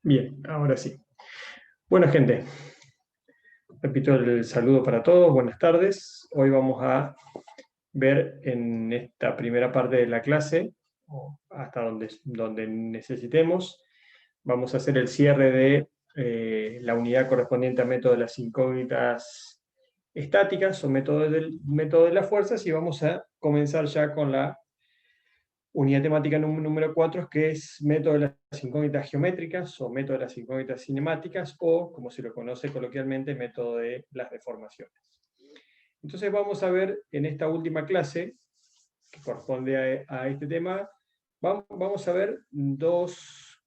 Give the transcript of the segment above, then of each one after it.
Bien, ahora sí. Bueno, gente, repito el saludo para todos, buenas tardes. Hoy vamos a ver en esta primera parte de la clase, o hasta donde necesitemos, vamos a hacer el cierre de la unidad correspondiente al método de las incógnitas estáticas o método de las fuerzas, y vamos a comenzar ya con la unidad temática número 4, que es método de las incógnitas geométricas o método de las incógnitas cinemáticas, o, como se lo conoce coloquialmente, método de las deformaciones. Entonces vamos a ver en esta última clase, que corresponde a este tema, vamos a ver dos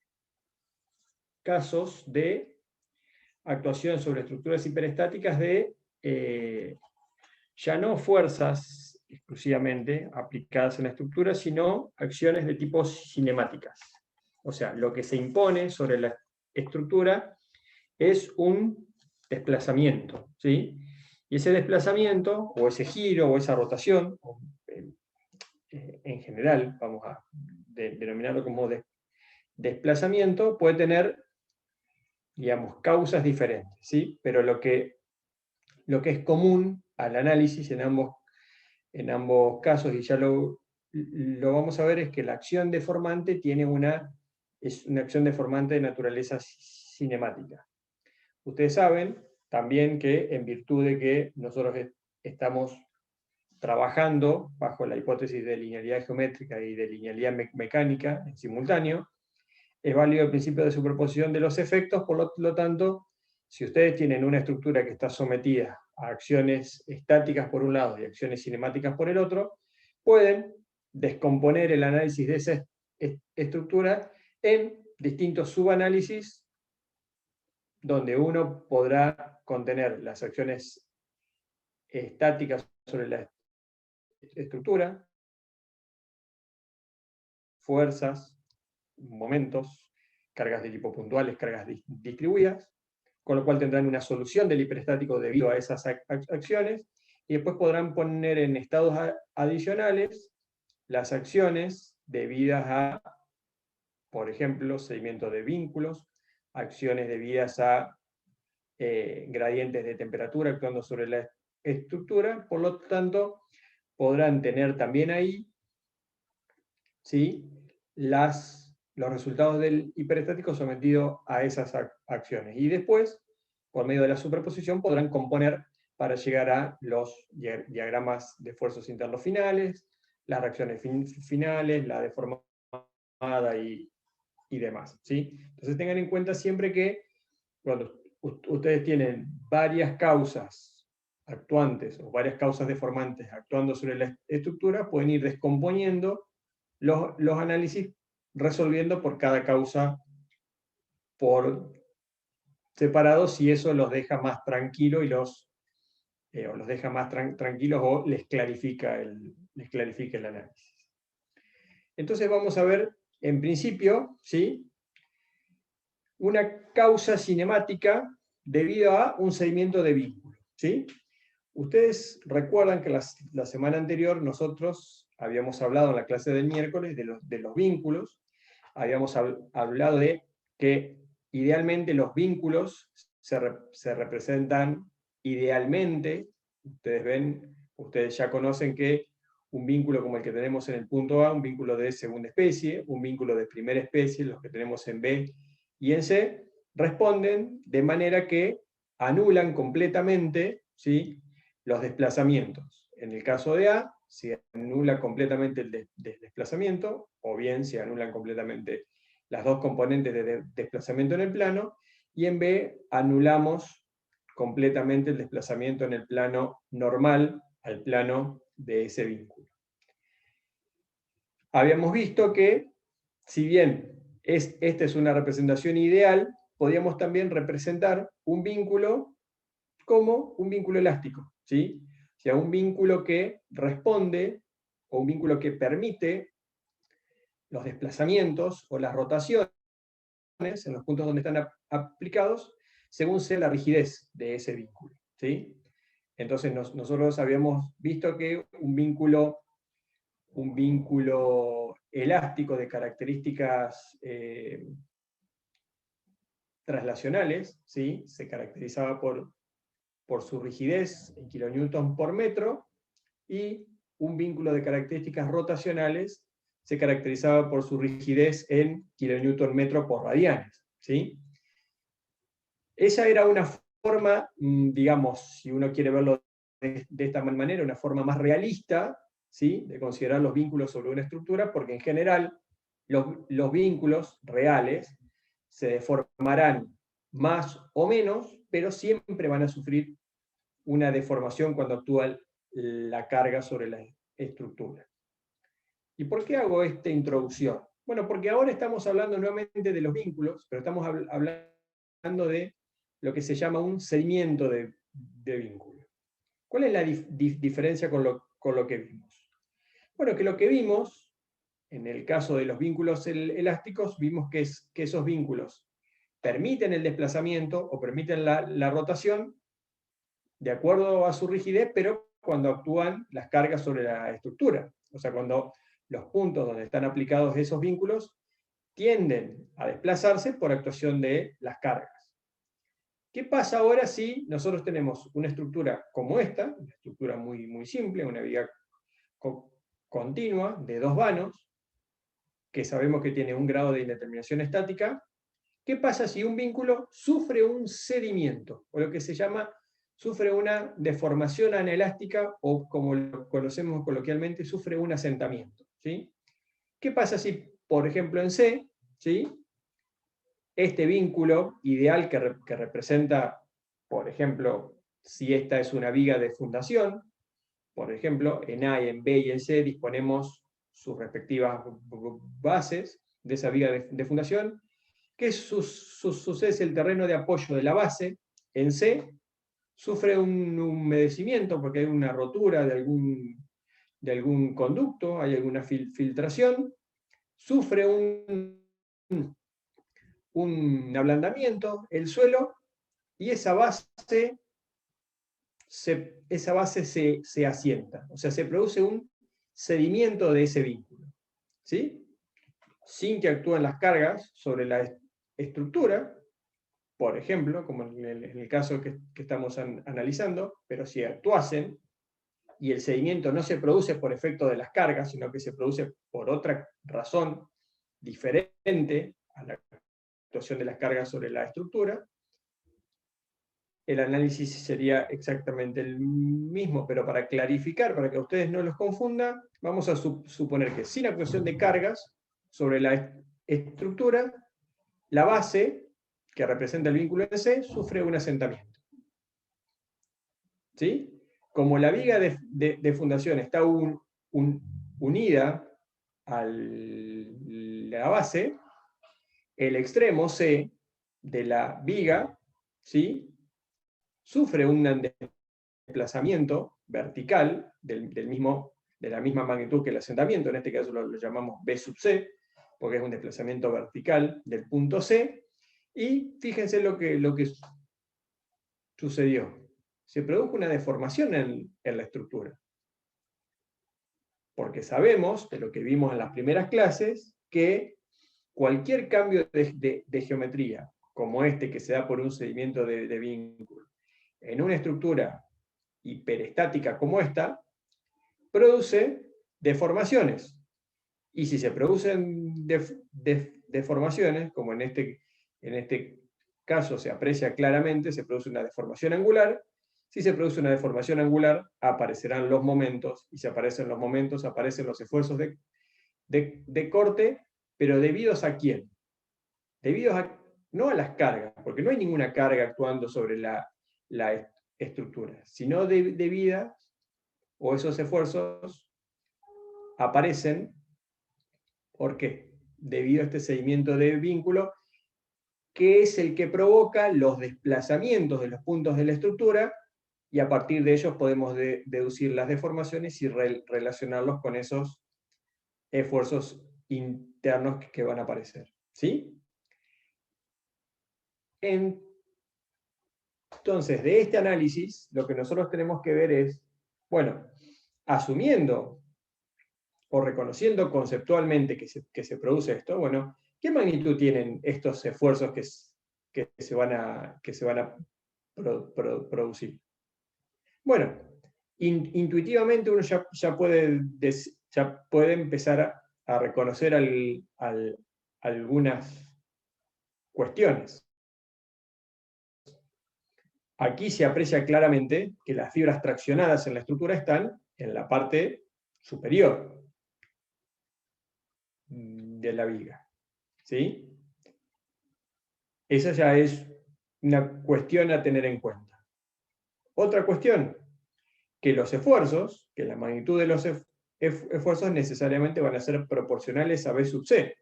casos de actuación sobre estructuras hiperestáticas de ya no fuerzas exclusivamente aplicadas en la estructura, sino acciones de tipo cinemáticas. O sea, lo que se impone sobre la estructura es un desplazamiento, ¿sí? Y ese desplazamiento, o ese giro, o esa rotación, en general, vamos a denominarlo como desplazamiento, puede tener, digamos, causas diferentes, ¿sí? Pero lo que es común al análisis en ambos casos, y ya lo vamos a ver, es que la acción deformante es una acción deformante de naturaleza cinemática. Ustedes saben también que, en virtud de que nosotros estamos trabajando bajo la hipótesis de linealidad geométrica y de linealidad mecánica en simultáneo, es válido el principio de superposición de los efectos. Por lo tanto, si ustedes tienen una estructura que está sometida a acciones estáticas por un lado y acciones cinemáticas por el otro, pueden descomponer el análisis de esa estructura en distintos subanálisis, donde uno podrá contener las acciones estáticas sobre la estructura, fuerzas, momentos, cargas de tipo puntuales, cargas distribuidas, con lo cual tendrán una solución del hiperestático debido a esas acciones, y después podrán poner en estados adicionales las acciones debidas a, por ejemplo, seguimiento de vínculos, acciones debidas a gradientes de temperatura actuando sobre la estructura. Por lo tanto, podrán tener también ahí, ¿sí?, los resultados del hiperestático sometido a esas acciones. Y después, por medio de la superposición, podrán componer para llegar a los diagramas de esfuerzos internos finales, las reacciones finales, la deformada y demás, ¿sí? Entonces tengan en cuenta siempre que cuando ustedes tienen varias causas actuantes o varias causas deformantes actuando sobre la estructura, pueden ir descomponiendo los análisis, resolviendo por cada causa por separado, si eso los deja más tranquilos o los deja más tranquilos, o les clarifica el análisis. Entonces vamos a ver, en principio, ¿sí?, una causa cinemática debido a un seguimiento de vínculo, ¿sí? Ustedes recuerdan que la semana anterior nosotros habíamos hablado en la clase del miércoles de los vínculos. Habíamos hablado de que idealmente los vínculos se representan idealmente. Ustedes ya conocen que un vínculo como el que tenemos en el punto A, un vínculo de segunda especie, un vínculo de primera especie, los que tenemos en B y en C, responden de manera que anulan completamente, ¿sí?, los desplazamientos. En el caso de A, se anula completamente el desplazamiento, o bien se anulan completamente las dos componentes de desplazamiento en el plano, y en B anulamos completamente el desplazamiento en el plano normal al plano de ese vínculo. Habíamos visto que, si bien esta es una representación ideal, podíamos también representar un vínculo como un vínculo elástico, ¿sí? O sea, un vínculo que responde, o un vínculo que permite los desplazamientos o las rotaciones en los puntos donde están aplicados, según sea la rigidez de ese vínculo, ¿sí? Entonces nosotros habíamos visto que un vínculo elástico de características traslacionales, ¿sí? Se caracterizaba por su rigidez en kilonewton por metro, y un vínculo de características rotacionales se caracterizaba por su rigidez en kilonewton metro por radianes, ¿sí? Esa era una forma, digamos, si uno quiere verlo de esta manera, una forma más realista, ¿sí? De considerar los vínculos sobre una estructura, porque en general los vínculos reales se deformarán más o menos, pero siempre van a sufrir una deformación cuando actúa la carga sobre la estructura. ¿Y por qué hago esta introducción? Bueno, porque ahora estamos hablando nuevamente de los vínculos, pero estamos hablando de lo que se llama un seguimiento de vínculo. ¿Cuál es la diferencia con lo que vimos? Bueno, que lo que vimos, en el caso de los vínculos elásticos, vimos que esos vínculos permiten el desplazamiento o permiten la rotación de acuerdo a su rigidez, pero cuando actúan las cargas sobre la estructura. O sea, cuando los puntos donde están aplicados esos vínculos tienden a desplazarse por actuación de las cargas. ¿Qué pasa ahora si nosotros tenemos una estructura como esta, una estructura muy, muy simple, una viga continua de 2 vanos, que sabemos que tiene un grado de indeterminación estática? ¿Qué pasa si un vínculo sufre un cedimiento, o lo que se llama, sufre una deformación anelástica, o como lo conocemos coloquialmente, sufre un asentamiento? ¿Sí? ¿Qué pasa si, por ejemplo, en C, ¿sí? Este vínculo ideal que representa, por ejemplo, si esta es una viga de fundación, por ejemplo, en A, en B y en C disponemos sus respectivas bases de esa viga de fundación. ¿Qué sucede? El terreno de apoyo de la base en C sufre un humedecimiento porque hay una rotura de algún conducto, hay alguna filtración, sufre un ablandamiento el suelo, y esa base se asienta, o sea, se produce un sedimento de ese vínculo, ¿sí? Sin que actúen las cargas sobre la estructura, por ejemplo, como en el caso que estamos analizando, pero si actuasen y el sedimento no se produce por efecto de las cargas, sino que se produce por otra razón diferente a la actuación de las cargas sobre la estructura, el análisis sería exactamente el mismo, pero para clarificar, para que ustedes no los confundan, vamos a suponer que sin actuación de cargas sobre la estructura, la base, que representa el vínculo en C, sufre un asentamiento. ¿Sí? Como la viga de fundación está unida a la base, el extremo C de la viga, ¿sí?, sufre un desplazamiento vertical de la misma magnitud que el asentamiento, en este caso lo llamamos B sub C, porque es un desplazamiento vertical del punto C, y fíjense lo que sucedió. Se produjo una deformación en la estructura. Porque sabemos, de lo que vimos en las primeras clases, que cualquier cambio de geometría, como este que se da por un seguimiento de vínculo, en una estructura hiperestática como esta, produce deformaciones. Y si se producen deformaciones, como en este caso se aprecia claramente, se produce una deformación angular. Si se produce una deformación angular, aparecerán los momentos, y si aparecen los momentos, aparecen los esfuerzos de corte, pero ¿debidos a quién? Debidos no a las cargas, porque no hay ninguna carga actuando sobre la estructura, sino debidas, o esos esfuerzos aparecen, ¿por qué? Debido a este seguimiento de vínculo, que es el que provoca los desplazamientos de los puntos de la estructura, y a partir de ellos podemos deducir las deformaciones y relacionarlos con esos esfuerzos internos que van a aparecer. ¿Sí? Entonces, de este análisis, lo que nosotros tenemos que ver es, bueno, asumiendo o reconociendo conceptualmente que se produce esto, bueno, ¿qué magnitud tienen estos esfuerzos que que se van a producir. Bueno, intuitivamente uno ya puede empezar a reconocer algunas cuestiones. Aquí se aprecia claramente que las fibras traccionadas en la estructura están en la parte superior de la viga. ¿Sí? Esa ya es una cuestión a tener en cuenta. Otra cuestión, que los esfuerzos, que la magnitud de los esfuerzos necesariamente van a ser proporcionales a B sub C.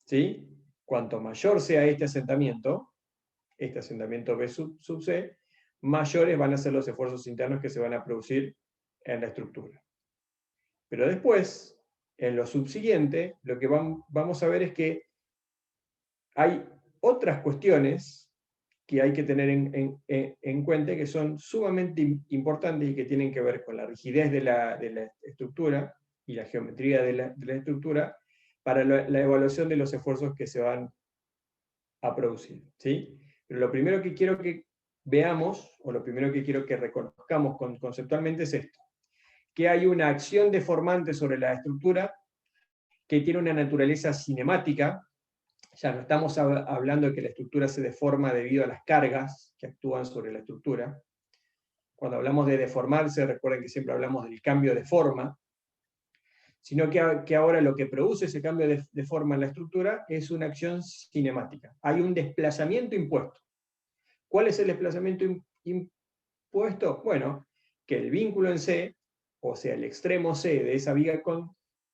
¿Sí? Cuanto mayor sea este asentamiento B sub C, mayores van a ser los esfuerzos internos que se van a producir en la estructura. Pero después, en lo subsiguiente, lo que vamos a ver es que hay otras cuestiones que hay que tener en cuenta que son sumamente importantes y que tienen que ver con la rigidez de la estructura y la geometría de la estructura para la evaluación de los esfuerzos que se van a producir. ¿Sí? Pero lo primero que quiero que veamos, o lo primero que quiero que reconozcamos conceptualmente es esto, que hay una acción deformante sobre la estructura que tiene una naturaleza cinemática. Ya no estamos hablando de que la estructura se deforma debido a las cargas que actúan sobre la estructura. Cuando hablamos de deformarse, recuerden que siempre hablamos del cambio de forma, sino que ahora lo que produce ese cambio de forma en la estructura es una acción cinemática. Hay un desplazamiento impuesto. ¿Cuál es el desplazamiento impuesto? Bueno, que el vínculo en C, o sea, el extremo C de esa viga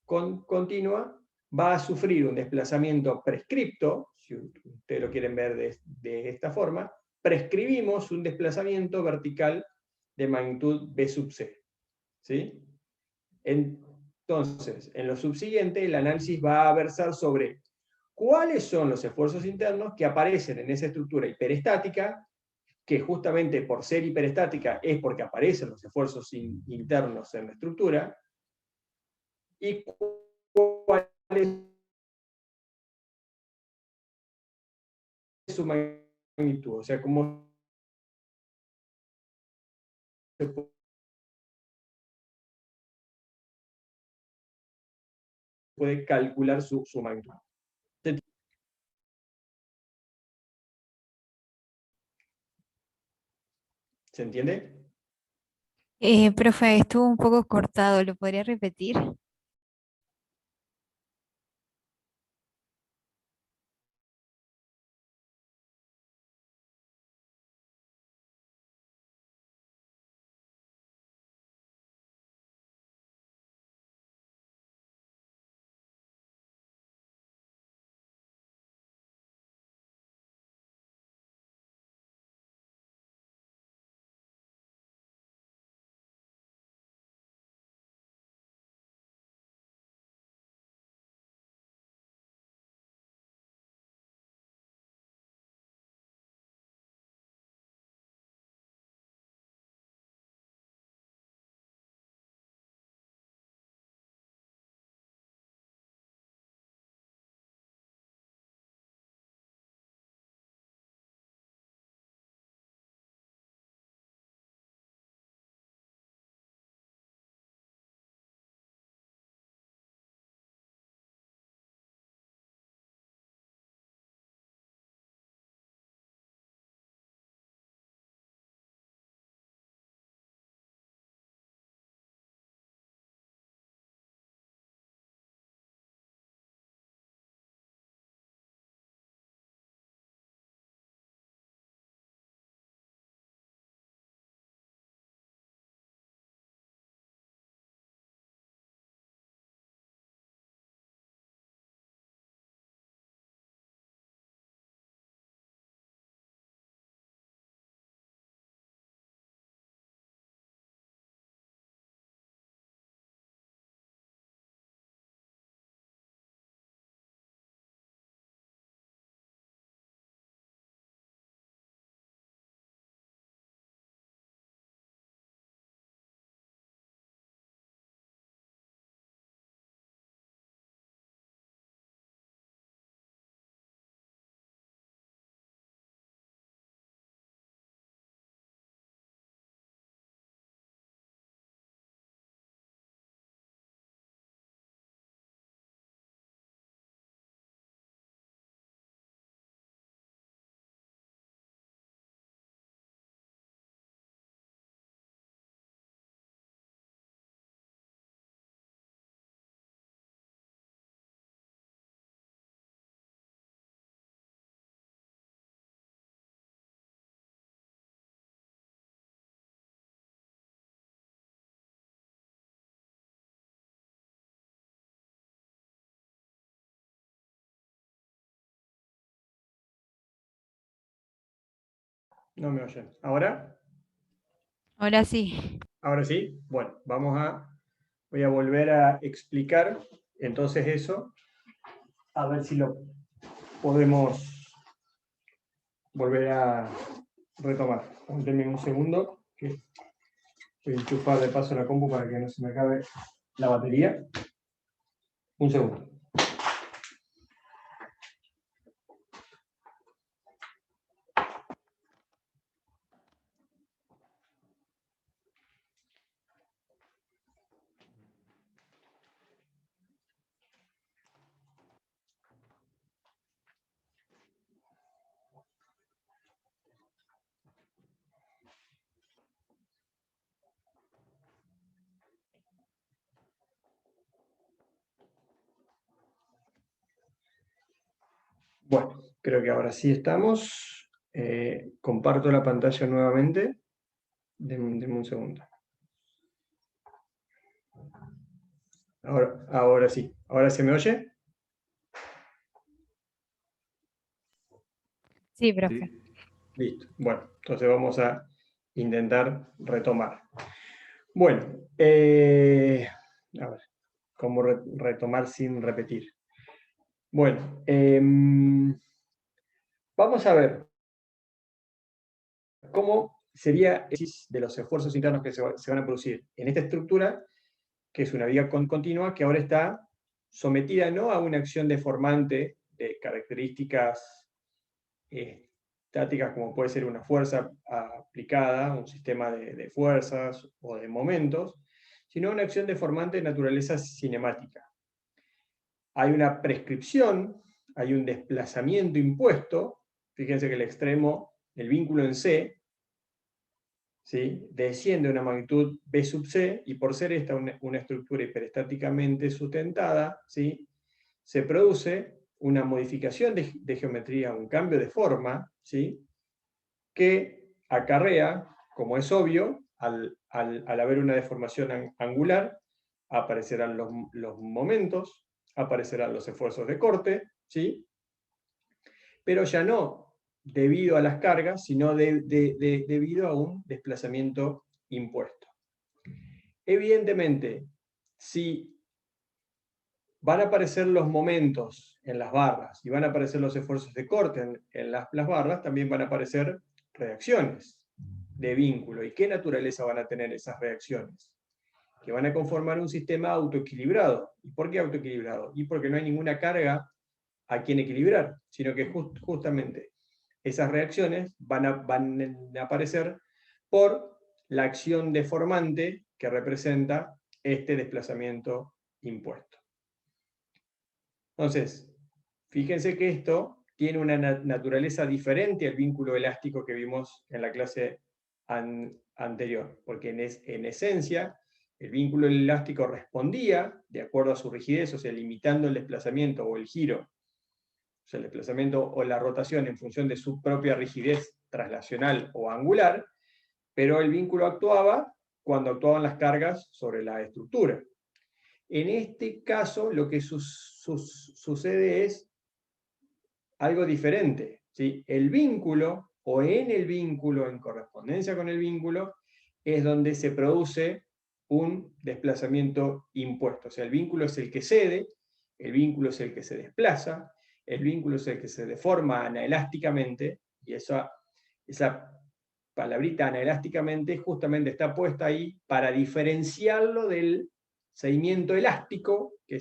continua, va a sufrir un desplazamiento prescripto, si ustedes lo quieren ver de esta forma, prescribimos un desplazamiento vertical de magnitud B sub C. ¿Sí? Entonces, en lo subsiguiente, el análisis va a versar sobre cuáles son los esfuerzos internos que aparecen en esa estructura hiperestática, que justamente por ser hiperestática es porque aparecen los esfuerzos internos en la estructura, y cuál es su magnitud, o sea, cómo se puede calcular su magnitud. ¿Se entiende? Profe, estuvo un poco cortado, ¿lo podría repetir? No me oyen. ¿Ahora? Ahora sí. ¿Ahora sí? Bueno, voy a volver a explicar entonces eso, a ver si lo podemos volver a retomar. Denme un segundo, que voy a enchufar de paso la compu para que no se me acabe la batería. Un segundo. Bueno, creo que ahora sí estamos. Comparto la pantalla nuevamente. Denme un segundo. Ahora sí. ¿Ahora se me oye? Sí, profe. Sí. Listo. Bueno, entonces vamos a intentar retomar. Bueno, a ver, ¿cómo retomar sin repetir? Bueno, vamos a ver cómo sería el de los esfuerzos internos que se van a producir en esta estructura, que es una vía continua, que ahora está sometida no a una acción deformante de características estáticas, como puede ser una fuerza aplicada, un sistema de fuerzas o de momentos, sino una acción deformante de naturaleza cinemática. Hay una prescripción, hay un desplazamiento impuesto, fíjense que el extremo, el vínculo en C, ¿sí?, desciende a una magnitud B sub C, y por ser esta una estructura hiperestáticamente sustentada, ¿sí?, se produce una modificación de geometría, un cambio de forma, ¿sí?, que acarrea, como es obvio, al haber una deformación angular, aparecerán los momentos, aparecerán los esfuerzos de corte, ¿sí?, pero ya no debido a las cargas, sino debido a un desplazamiento impuesto. Evidentemente, si van a aparecer los momentos en las barras y van a aparecer los esfuerzos de corte en las barras, también van a aparecer reacciones de vínculo. ¿Y qué naturaleza van a tener esas reacciones? Que van a conformar un sistema autoequilibrado. ¿Y por qué autoequilibrado? Y porque no hay ninguna carga a quien equilibrar, sino que justamente esas reacciones van a aparecer por la acción deformante que representa este desplazamiento impuesto. Entonces, fíjense que esto tiene una naturaleza diferente al vínculo elástico que vimos en la clase anterior, porque en esencia el vínculo elástico respondía de acuerdo a su rigidez, o sea, limitando el desplazamiento o el giro, o sea, el desplazamiento o la rotación en función de su propia rigidez traslacional o angular, pero el vínculo actuaba cuando actuaban las cargas sobre la estructura. En este caso, lo que sucede es algo diferente, ¿sí? El vínculo, o en el vínculo, en correspondencia con el vínculo, es donde se produce un desplazamiento impuesto. O sea, el vínculo es el que cede, el vínculo es el que se desplaza, el vínculo es el que se deforma anaelásticamente, y esa palabrita anaelásticamente justamente está puesta ahí para diferenciarlo del seguimiento elástico, que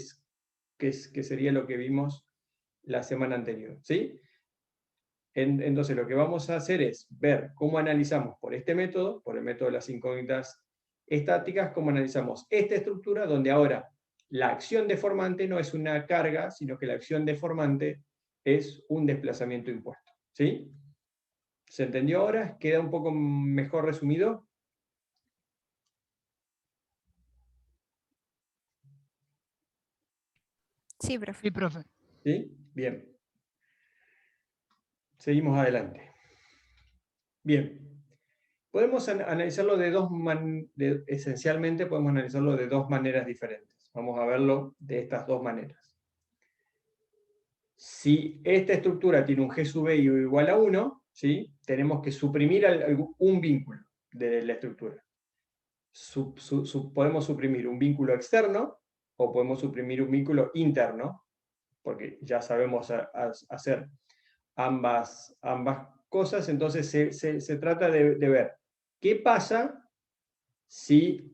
sería lo que vimos la semana anterior, ¿sí? Entonces lo que vamos a hacer es ver cómo analizamos por este método, por el método de las incógnitas estáticas, cómo analizamos esta estructura, donde ahora la acción deformante no es una carga, sino que la acción deformante es un desplazamiento impuesto, ¿sí? ¿Se entendió ahora? ¿Queda un poco mejor resumido? Sí, profe. Sí, profe. ¿Sí? Bien. Seguimos adelante. Bien. Podemos analizarlo esencialmente podemos analizarlo de dos maneras diferentes. Vamos a verlo de estas dos maneras. Si esta estructura tiene un G sub i igual a 1, ¿sí? Tenemos que suprimir un vínculo de la estructura. Podemos suprimir un vínculo externo o podemos suprimir un vínculo interno, porque ya sabemos hacer ambas cosas. Entonces se trata de ver qué pasa si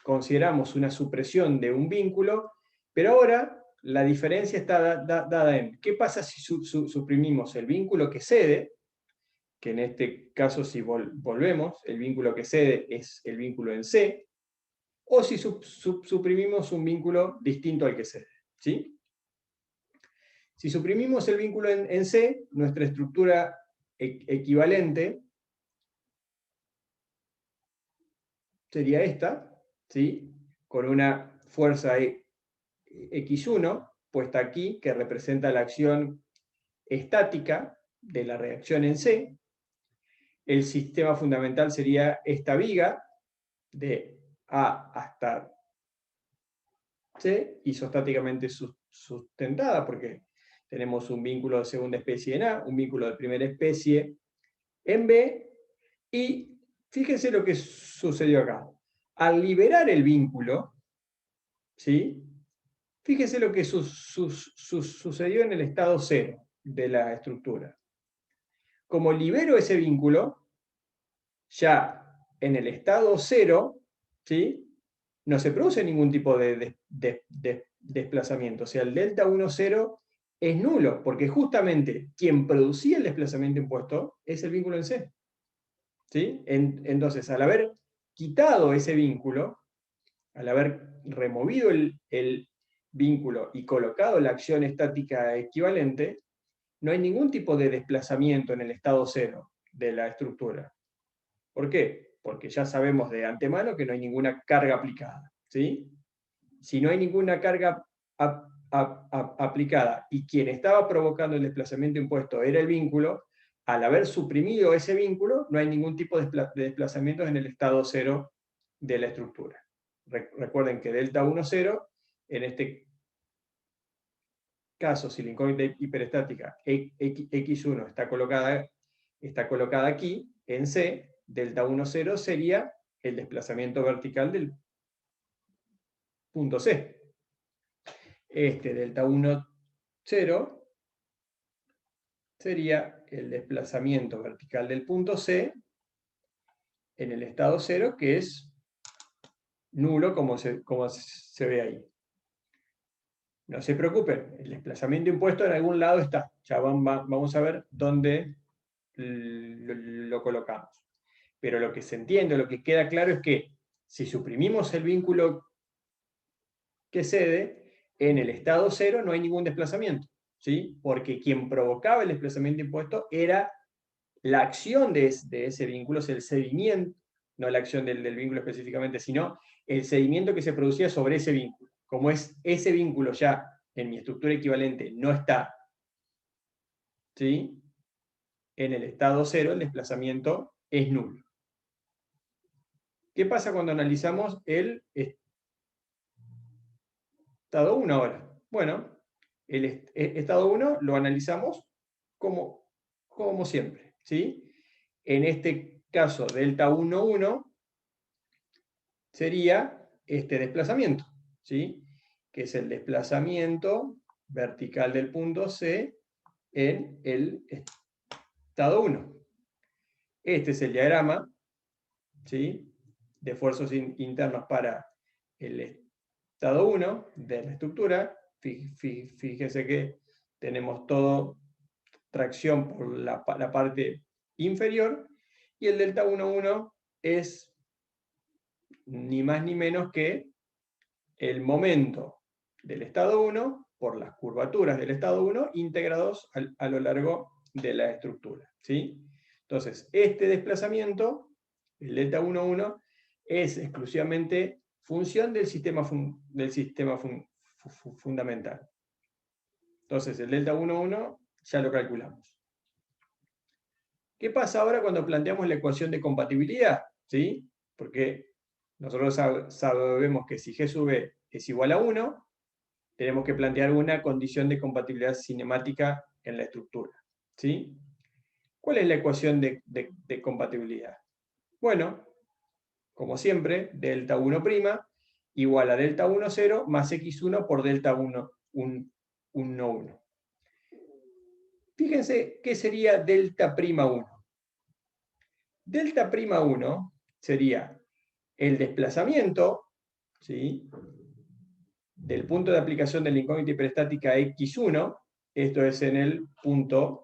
consideramos una supresión de un vínculo, pero ahora la diferencia está dada en qué pasa si suprimimos el vínculo que cede, que en este caso, si volvemos, el vínculo que cede es el vínculo en C, o si suprimimos un vínculo distinto al que cede, ¿sí? Si suprimimos el vínculo en C, nuestra estructura equivalente sería esta, ¿sí? Con una fuerza X1 puesta aquí, que representa la acción estática de la reacción en C. El sistema fundamental sería esta viga de A hasta C, isostáticamente sustentada, porque tenemos un vínculo de segunda especie en A, un vínculo de primera especie en B, y fíjense lo que sucedió acá. Al liberar el vínculo, ¿sí? Fíjense lo que sucedió en el estado cero de la estructura. Como libero ese vínculo, ya en el estado cero, ¿sí? No se produce ningún tipo de desplazamiento. O sea, el delta 1, 0 es nulo, porque justamente quien producía el desplazamiento impuesto es el vínculo en C. ¿Sí? Entonces, al haber quitado ese vínculo, al haber removido el vínculo y colocado la acción estática equivalente, no hay ningún tipo de desplazamiento en el estado cero de la estructura. ¿Por qué? Porque ya sabemos de antemano que no hay ninguna carga aplicada, ¿sí? Si no hay ninguna carga aplicada y quien estaba provocando el desplazamiento impuesto era el vínculo, al haber suprimido ese vínculo, no hay ningún tipo de desplazamientos en el estado cero de la estructura. Recuerden que delta 1, 0, en este caso, si la incógnita hiperestática X1 está colocada aquí, en C, delta 1, 0 sería el desplazamiento vertical del punto C. Delta 1, 0 sería el desplazamiento vertical del punto C en el estado 0, que es nulo, como se ve ahí. No se preocupen, el desplazamiento impuesto en algún lado está. Ya vamos a ver dónde lo colocamos. Pero lo que se entiende, lo que queda claro es que si suprimimos el vínculo que cede, en el estado 0 no hay ningún desplazamiento, ¿sí? Porque quien provocaba el desplazamiento impuesto era la acción de ese vínculo, es el cedimiento, no la acción del vínculo específicamente, sino el cedimiento que se producía sobre ese vínculo. Como ese vínculo ya en mi estructura equivalente no está, ¿sí? En el estado 0 el desplazamiento es nulo. ¿Qué pasa cuando analizamos el estado 1 ahora? Bueno, el estado 1 lo analizamos como siempre, ¿sí? En este caso, delta 1, 1 sería este desplazamiento, ¿sí? Que es el desplazamiento vertical del punto C en el estado 1. Este es el diagrama, ¿sí? De esfuerzos internos para el estado 1 de la estructura. Fíjese que tenemos todo tracción por la parte inferior, y el delta 1, 1 es ni más ni menos que el momento del estado 1 por las curvaturas del estado 1 integrados a lo largo de la estructura, ¿sí? Entonces, este desplazamiento, el delta 1, 1, es exclusivamente función del sistema fundamental. Entonces, el delta 1, 1 ya lo calculamos. ¿Qué pasa ahora cuando planteamos la ecuación de compatibilidad? ¿Sí? Porque nosotros sabemos que si G sub E es igual a 1, tenemos que plantear una condición de compatibilidad cinemática en la estructura. ¿Sí? ¿Cuál es la ecuación de compatibilidad? Bueno, como siempre, delta 1' igual a delta 1, 0 más x1 por delta 1, 1, 1. Fíjense qué sería delta' 1. Delta' 1 sería el desplazamiento, ¿sí?, del punto de aplicación de la incógnita hiperestática x1, esto es en el punto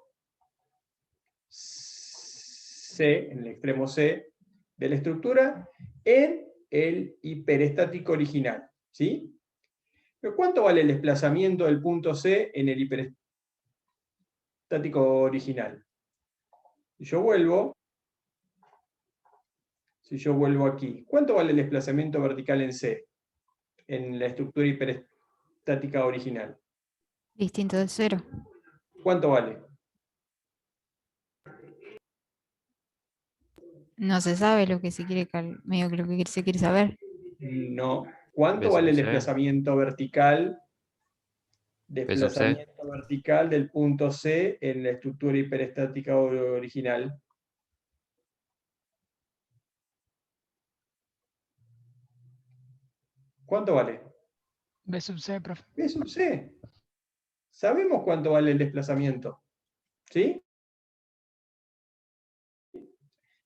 C, en el extremo C de la estructura, en el hiperestático original, ¿sí? ¿Pero cuánto vale el desplazamiento del punto C en el hiperestático original? Si yo vuelvo aquí, ¿cuánto vale el desplazamiento vertical en C, en la estructura hiperestática original? Distinto de cero. ¿Cuánto vale? No se sabe lo que se quiere, medio que lo que se quiere saber. No. ¿Cuánto B vale sub el C. desplazamiento vertical? B sub C. Desplazamiento vertical del punto C en la estructura hiperestática original. ¿Cuánto vale? B sub C, profe. B sub C. Sabemos cuánto vale el desplazamiento, ¿sí?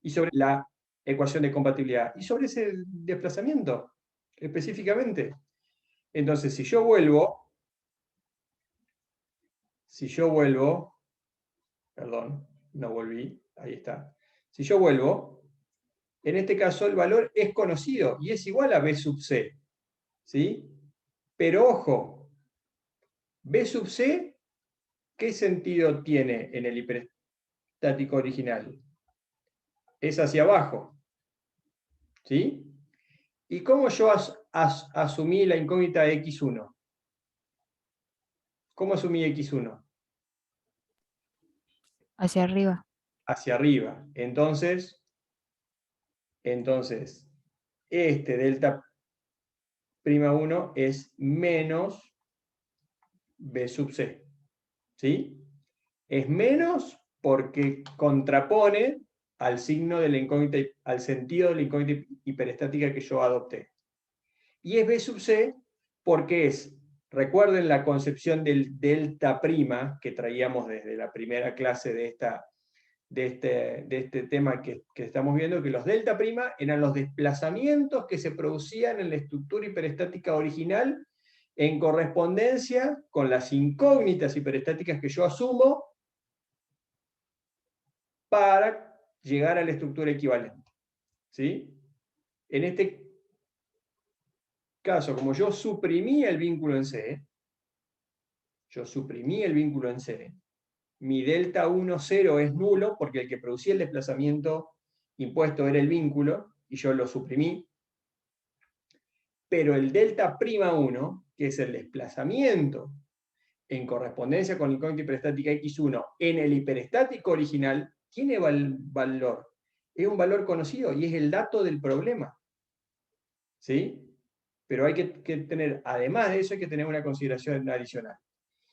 Y sobre la ecuación de compatibilidad. Y sobre ese desplazamiento, específicamente. Entonces, si yo vuelvo, perdón, no volví, ahí está. Si yo vuelvo, en este caso el valor es conocido y es igual a B sub C, ¿sí? Pero ojo, B sub C, ¿qué sentido tiene en el hiperestático original? Es hacia abajo, ¿sí? ¿Y cómo yo asumí la incógnita de x1? ¿Cómo asumí x1? Hacia arriba. Hacia arriba. Entonces, este delta' 1 es menos B sub C, ¿sí? Es menos porque contrapone al signo de la incógnita, al sentido de la incógnita hiperestática que yo adopté. Y es B sub C porque es, recuerden la concepción del delta' que traíamos desde la primera clase de este tema que estamos viendo, que los delta' eran los desplazamientos que se producían en la estructura hiperestática original en correspondencia con las incógnitas hiperestáticas que yo asumo para llegar a la estructura equivalente, ¿sí? En este caso, como yo suprimí el vínculo en C, mi delta 1, 0 es nulo porque el que producía el desplazamiento impuesto era el vínculo y yo lo suprimí, pero el delta' 1, que es el desplazamiento en correspondencia con la incógnita hiperestática x1 en el hiperestático original, tiene valor. Es un valor conocido y es el dato del problema, ¿sí? Pero hay que tener, además de eso, hay que tener una consideración adicional.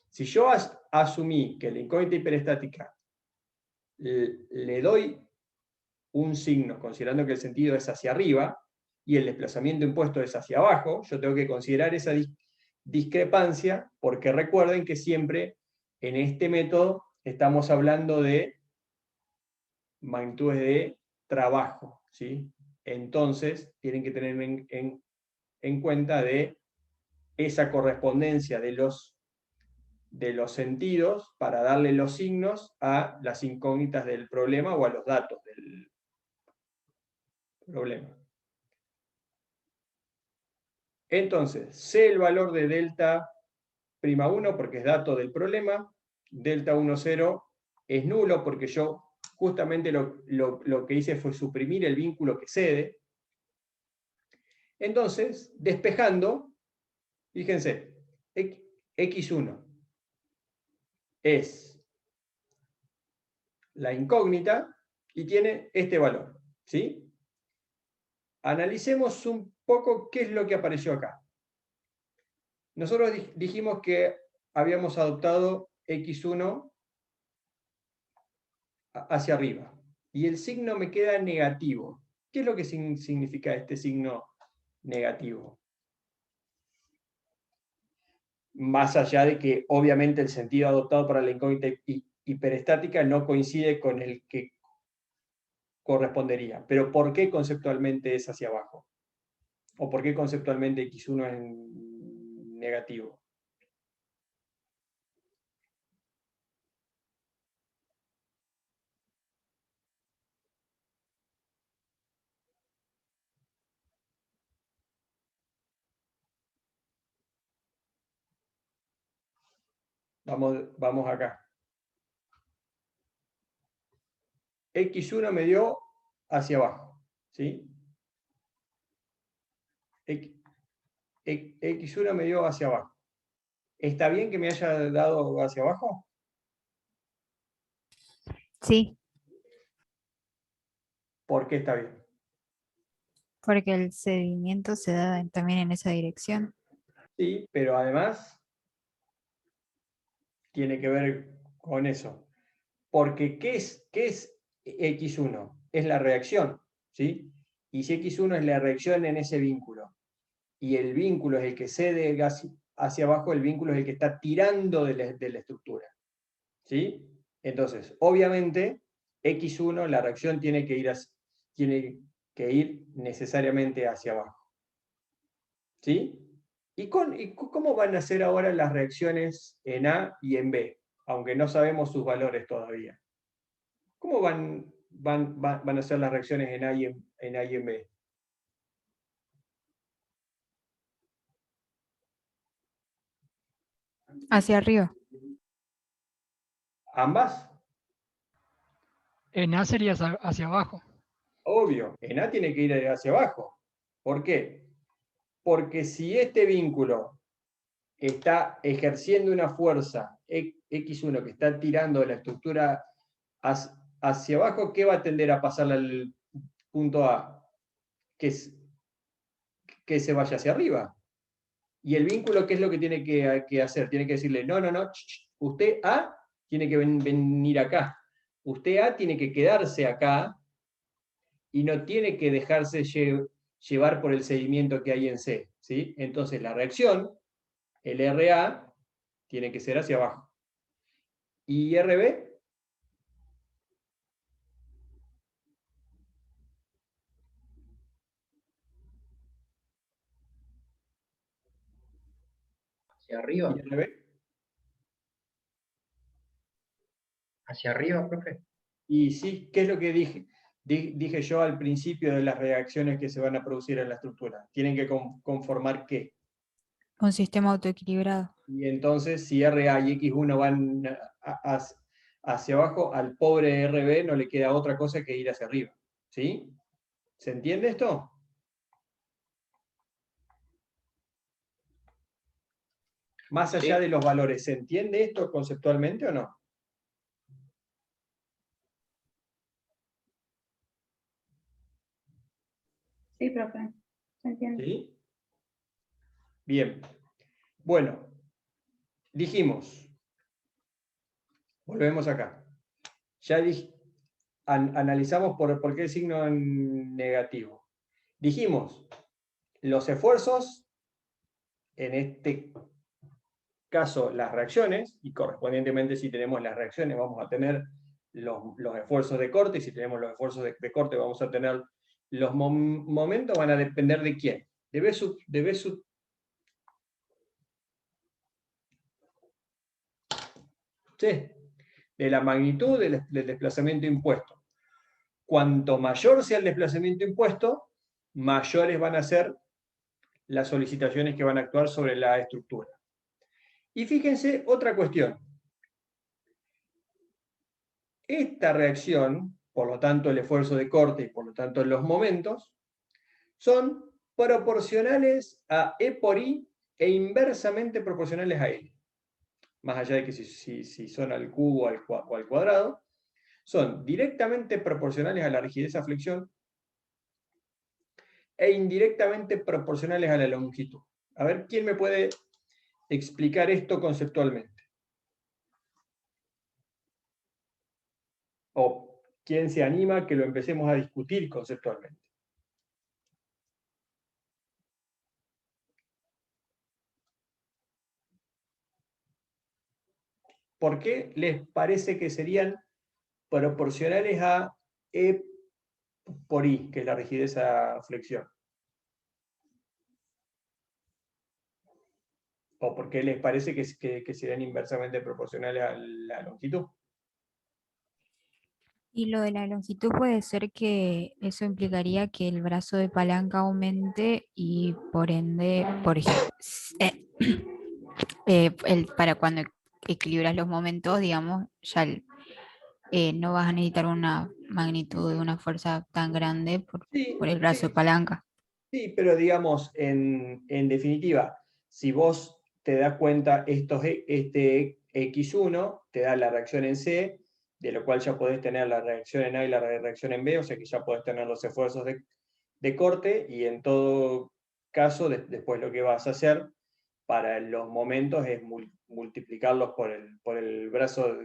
Si yo asumí que la incógnita hiperestática le doy un signo, considerando que el sentido es hacia arriba y el desplazamiento impuesto es hacia abajo, yo tengo que considerar esa discrepancia, porque recuerden que siempre en este método estamos hablando de magnitudes de trabajo, ¿sí? Entonces, tienen que tener en cuenta de esa correspondencia de los sentidos para darle los signos a las incógnitas del problema o a los datos del problema. Entonces, sé el valor de delta' 1 porque es dato del problema, delta 1, 0 es nulo porque yo justamente lo que hice fue suprimir el vínculo que cede. Entonces, despejando, fíjense, x1 es la incógnita y tiene este valor, ¿sí? Analicemos un poco qué es lo que apareció acá. Nosotros dijimos que habíamos adoptado x1 hacia arriba. Y el signo me queda negativo. ¿Qué es lo que significa este signo negativo? Más allá de que obviamente el sentido adoptado para la incógnita hiperestática no coincide con el que correspondería. Pero ¿por qué conceptualmente es hacia abajo? ¿O por qué conceptualmente X1 es negativo? Vamos acá. X1 me dio hacia abajo, ¿sí? X1 me dio hacia abajo. ¿Está bien que me haya dado hacia abajo? Sí, ¿Por qué está bien? porque el seguimiento se da también en esa dirección. Sí, pero además tiene que ver con eso. Porque ¿qué es X1? Es la reacción, ¿sí? Y si X1 es la reacción en ese vínculo, y el vínculo es el que cede hacia abajo, el vínculo es el que está tirando de la estructura, ¿sí? Entonces, obviamente, X1, la reacción tiene que ir necesariamente hacia abajo, ¿sí? ¿Y cómo van a ser ahora las reacciones en A y en B? Aunque no sabemos sus valores todavía. ¿Cómo van a ser las reacciones en A y en B? Hacia arriba. ¿Ambas? En A sería hacia abajo. Obvio, en A tiene que ir hacia abajo. ¿Por qué? Porque si este vínculo está ejerciendo una fuerza X1 que está tirando de la estructura hacia abajo, ¿qué va a tender a pasarle al punto A? Que se vaya hacia arriba. Y el vínculo, ¿qué es lo que tiene que hacer? Tiene que decirle, no, usted A tiene que venir acá. Usted A tiene que quedarse acá y no tiene que dejarse llevar por el seguimiento que hay en C, ¿sí? Entonces la reacción, el RA, tiene que ser hacia abajo. ¿Y RB? Hacia ¿Y arriba, RB? hacia arriba, profe. Y sí, ¿qué es lo que dije yo al principio de las reacciones que se van a producir en la estructura? Tienen que conformar ¿qué? Un sistema autoequilibrado. Y entonces, si RA y X1 van hacia abajo, al pobre RB no le queda otra cosa que ir hacia arriba. ¿Sí? ¿Se entiende esto? Más allá Sí. de los valores, ¿se entiende esto conceptualmente o no? Sí, profe, se entiende. ¿Sí? Bien. Bueno, dijimos, volvemos acá. Ya analizamos por qué el signo negativo. Dijimos, los esfuerzos, en este caso las reacciones, y correspondientemente si tenemos las reacciones vamos a tener los esfuerzos de corte, y si tenemos los esfuerzos de corte vamos a tener los momentos, van a depender de quién. De B sub ¿sí? De la magnitud del desplazamiento impuesto. Cuanto mayor sea el desplazamiento impuesto, mayores van a ser las solicitaciones que van a actuar sobre la estructura. Y fíjense otra cuestión. Esta reacción, por lo tanto el esfuerzo de corte y por lo tanto los momentos, son proporcionales a E por I e inversamente proporcionales a L. Más allá de que si son al cubo o al cuadrado, son directamente proporcionales a la rigidez a flexión e indirectamente proporcionales a la longitud. A ver, ¿quién me puede explicar esto conceptualmente? O ¿Quién se anima a que lo empecemos a discutir conceptualmente? ¿Por qué les parece que serían proporcionales a E por I, que es la rigidez a flexión? ¿O por qué les parece que serían inversamente proporcionales a la longitud? Y lo de la longitud puede ser que eso implicaría que el brazo de palanca aumente y por ende, por ejemplo, para cuando equilibras los momentos, digamos, ya no vas a necesitar una magnitud de una fuerza tan grande por el brazo de palanca. Sí, pero digamos, en definitiva, si vos te das cuenta, este X1 te da la reacción en C, de lo cual ya podés tener la reacción en A y la reacción en B, o sea que ya podés tener los esfuerzos de corte, y en todo caso, después lo que vas a hacer para los momentos es multiplicarlos por el brazo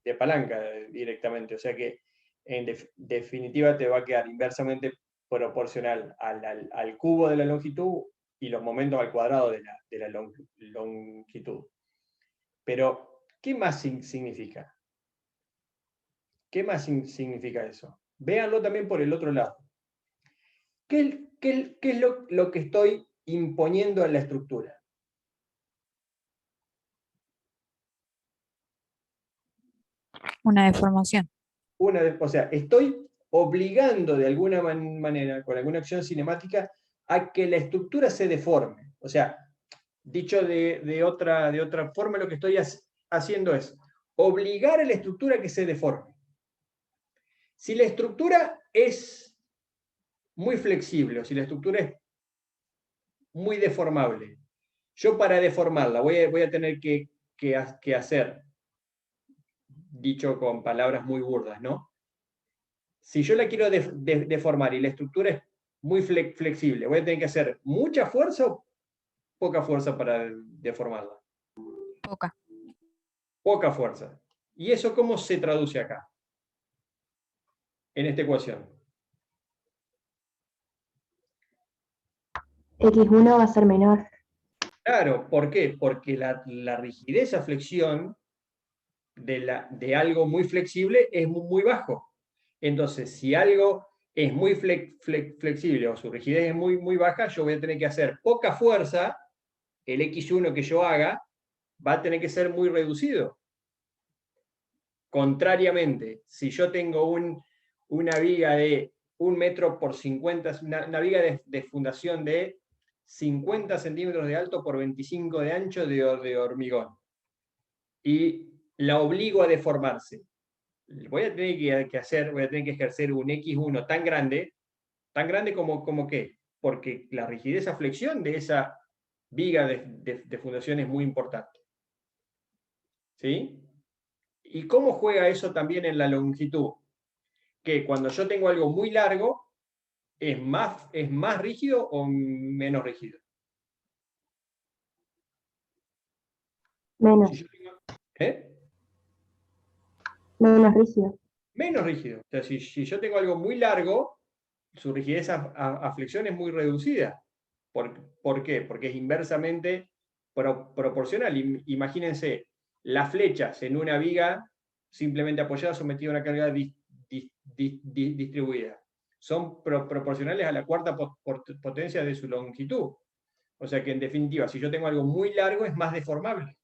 de palanca directamente, o sea que en definitiva te va a quedar inversamente proporcional al cubo de la longitud y los momentos al cuadrado de la longitud. Pero, ¿qué más significa? ¿Qué más significa eso? Véanlo también por el otro lado. ¿Qué es lo que estoy imponiendo en la estructura? Una deformación. O sea, estoy obligando de alguna manera, con alguna acción cinemática, a que la estructura se deforme. O sea, dicho de otra forma, lo que estoy haciendo es obligar a la estructura a que se deforme. Si la estructura es muy flexible, o si la estructura es muy deformable, yo para deformarla voy a tener que hacer, dicho con palabras muy burdas, ¿no? Si yo la quiero deformar y la estructura es muy flexible, voy a tener que hacer mucha fuerza o poca fuerza para deformarla. Poca. Poca fuerza. ¿Y eso cómo se traduce acá? En esta ecuación. X1 va a ser menor. Claro, ¿por qué? Porque la rigidez a flexión de algo muy flexible es muy bajo. Entonces, si algo es muy flexible o su rigidez es muy baja, yo voy a tener que hacer poca fuerza, el X1 que yo haga va a tener que ser muy reducido. Contrariamente, si yo tengo una viga de 1 metro por 50, una viga de fundación de 50 centímetros de alto por 25 de ancho de hormigón, y la obligo a deformarse, voy a tener que ejercer un X1 tan grande como ¿qué? Porque la rigidez a flexión de esa viga de fundación es muy importante. ¿Sí? ¿Y cómo juega eso también en la longitud? Que cuando yo tengo algo muy largo, ¿es más rígido o menos rígido? Menos. Menos rígido. Menos rígido. O sea, si yo tengo algo muy largo, su rigidez a flexión es muy reducida. ¿Por qué? Porque es inversamente proporcional. Imagínense las flechas en una viga simplemente apoyada sometida a una carga distribuida. Son proporcionales a la cuarta potencia de su longitud. O sea que en definitiva, si yo tengo algo muy largo, es más deformable.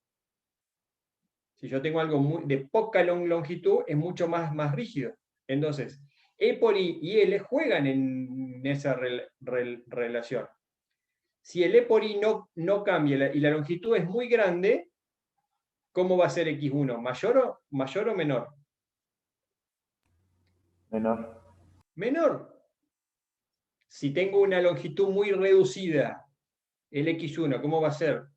Si yo tengo algo de poca longitud, es mucho más rígido. Entonces, E por I y L juegan en esa relación. Si el E por I no cambia y la longitud es muy grande, ¿cómo va a ser X1? ¿Mayor o menor? Menor. Menor. Si tengo una longitud muy reducida, el X1, ¿cómo va a ser?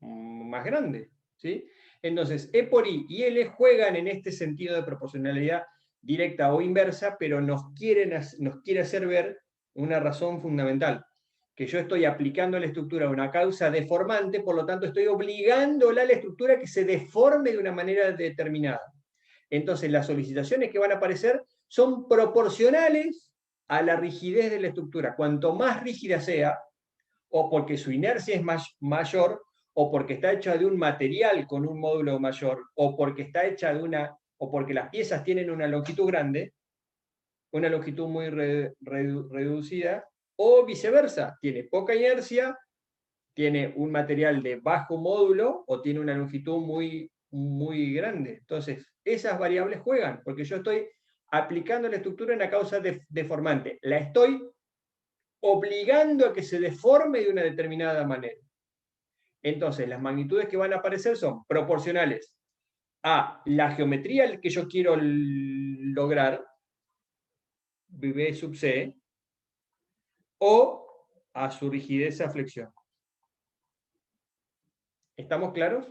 Más grande. ¿Sí? Entonces, E por I y L juegan en este sentido de proporcionalidad directa o inversa, pero nos quiere hacer ver una razón fundamental, que yo estoy aplicando a la estructura una causa deformante, por lo tanto estoy obligándola a la estructura que se deforme de una manera determinada. Entonces las solicitaciones que van a aparecer son proporcionales a la rigidez de la estructura. Cuanto más rígida sea, o porque su inercia es mayor, o porque está hecha de un material con un módulo mayor, o porque está hecha o porque las piezas tienen una longitud grande, una longitud muy reducida, o viceversa, tiene poca inercia, tiene un material de bajo módulo, o tiene una longitud muy, muy grande. Entonces, esas variables juegan, porque yo estoy aplicando la estructura en la causa deformante. La estoy obligando a que se deforme de una determinada manera. Entonces, las magnitudes que van a aparecer son proporcionales a la geometría que yo quiero lograr, B sub C, o a su rigidez a flexión. ¿Estamos claros?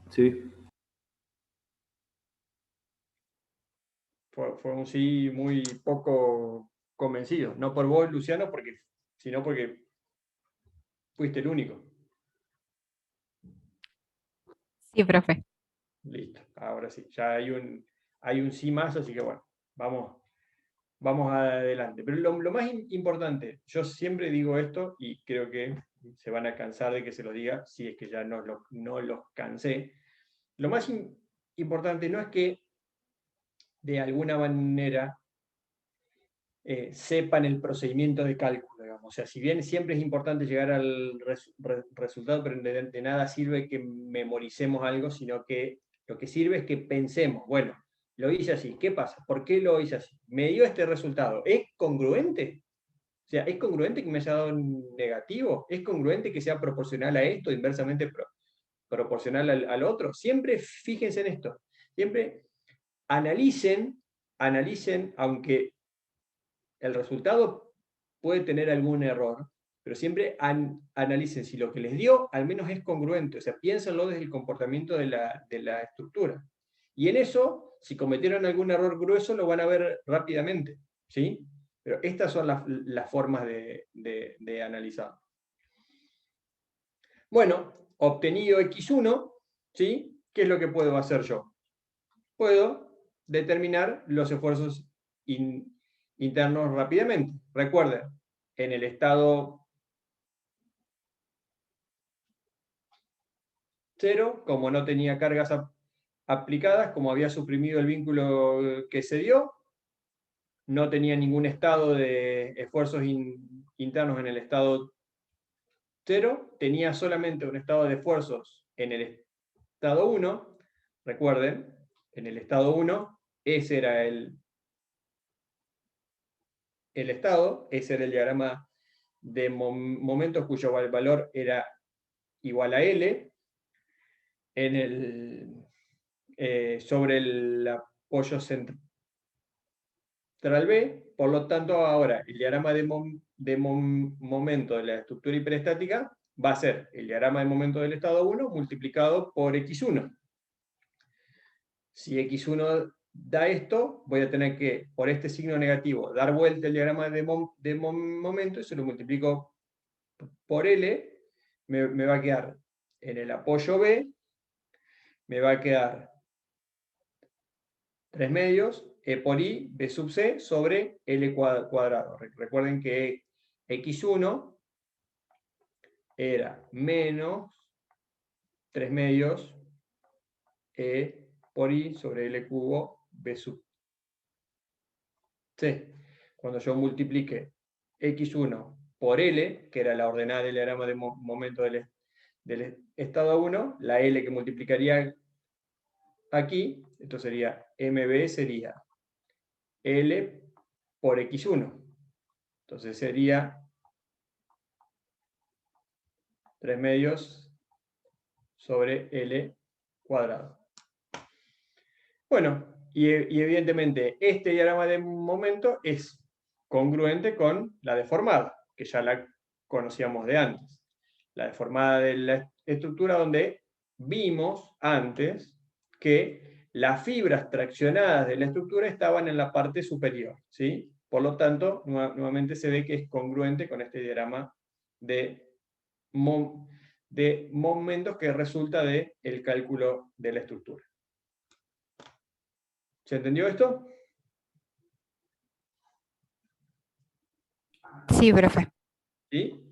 Sí. Fue un sí muy poco convencido. No por vos, Luciano, sino porque fuiste el único. Sí, profe. Listo, ahora sí. Ya hay un sí más, así que bueno, vamos adelante. Pero lo más importante, yo siempre digo esto y creo que se van a cansar de que se lo diga, si es que ya no los cansé. Lo más importante no es que de alguna manera sepan el procedimiento de cálculo, digamos. O sea, si bien siempre es importante llegar al resultado, pero de nada sirve que memoricemos algo, sino que lo que sirve es que pensemos, bueno, lo hice así, ¿qué pasa? ¿Por qué lo hice así? ¿Me dio este resultado? ¿Es congruente? O sea, ¿es congruente que me haya dado un negativo? ¿Es congruente que sea proporcional a esto, inversamente proporcional al otro? Siempre fíjense en esto. Siempre analicen, aunque el resultado puede tener algún error, pero siempre analicen si lo que les dio al menos es congruente, o sea, piénsenlo desde el comportamiento de la estructura. Y en eso, si cometieron algún error grueso, lo van a ver rápidamente, ¿sí? Pero estas son las formas de analizar. Bueno, obtenido X1, ¿sí? ¿Qué es lo que puedo hacer yo? Puedo determinar los esfuerzos internos rápidamente. Recuerden, en el estado 0, como no tenía cargas aplicadas, como había suprimido el vínculo que se dio, no tenía ningún estado de esfuerzos internos en el estado 0, tenía solamente un estado de esfuerzos en el estado 1. Recuerden, en el estado 1, ese era el estado, ese era el diagrama de momentos cuyo valor era igual a L, sobre el apoyo central B. Por lo tanto, ahora el diagrama de momento de la estructura hiperestática va a ser el diagrama de momento del estado 1 multiplicado por X1. Si X1 da esto, voy a tener que, por este signo negativo, dar vuelta el diagrama de momento y se lo multiplico por L, me va a quedar en el apoyo B, me va a quedar 3 medios, E por I, B sub C, sobre L cuadrado. Recuerden que X1 era menos 3 medios, E por I sobre L cubo, B sub C. Cuando yo multiplique X1 por L, que era la ordenada del diagrama de momento del estado 1, la L que multiplicaría aquí, esto sería MB, sería L por X1. Entonces sería 3 medios sobre L cuadrado. Bueno, y evidentemente este diagrama de momento es congruente con la deformada, que ya la conocíamos de antes. La deformada de la estructura, donde vimos antes que las fibras traccionadas de la estructura estaban en la parte superior, ¿sí? Por lo tanto, nuevamente se ve que es congruente con este diagrama de momentos que resulta del cálculo de la estructura. ¿Se entendió esto? Sí, profe. ¿Sí?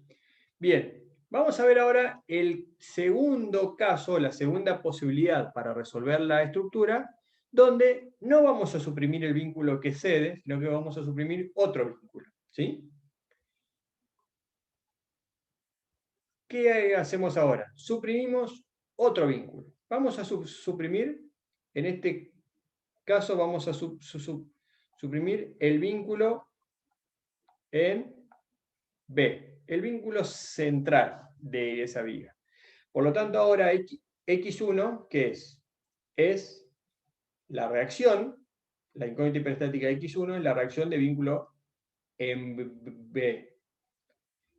Bien, vamos a ver ahora el segundo caso, la segunda posibilidad para resolver la estructura, donde no vamos a suprimir el vínculo que cede, sino que vamos a suprimir otro vínculo. ¿Sí? ¿Qué hacemos ahora? Suprimimos otro vínculo. Vamos a suprimir, en este caso vamos a suprimir el vínculo en B, el vínculo central de esa viga. Por lo tanto, ahora X1, ¿qué es? Es la reacción, la incógnita hiperestática X1 es la reacción de vínculo en B.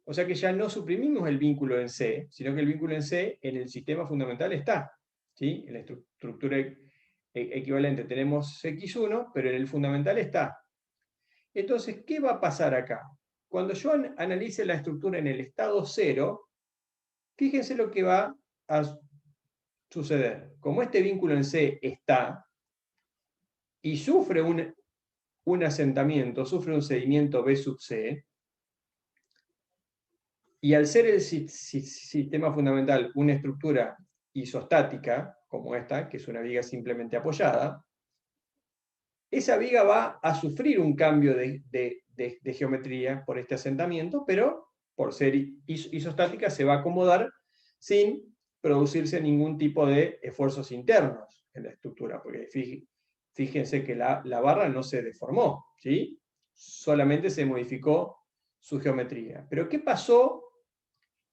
O sea que ya no suprimimos el vínculo en C, sino que el vínculo en C en el sistema fundamental está. ¿Sí? En la estructura equivalente tenemos X1, pero en el fundamental está. Entonces, ¿qué va a pasar acá? Cuando yo analice la estructura en el estado 0, fíjense lo que va a suceder. Como este vínculo en C está, y sufre un asentamiento, sufre un sedimento B sub C, y al ser el sistema fundamental una estructura isostática, como esta, que es una viga simplemente apoyada, esa viga va a sufrir un cambio de geometría por este asentamiento, pero por ser isostática se va a acomodar sin producirse ningún tipo de esfuerzos internos en la estructura, porque fíjense que la barra no se deformó, ¿sí? Solamente se modificó su geometría. Pero ¿qué pasó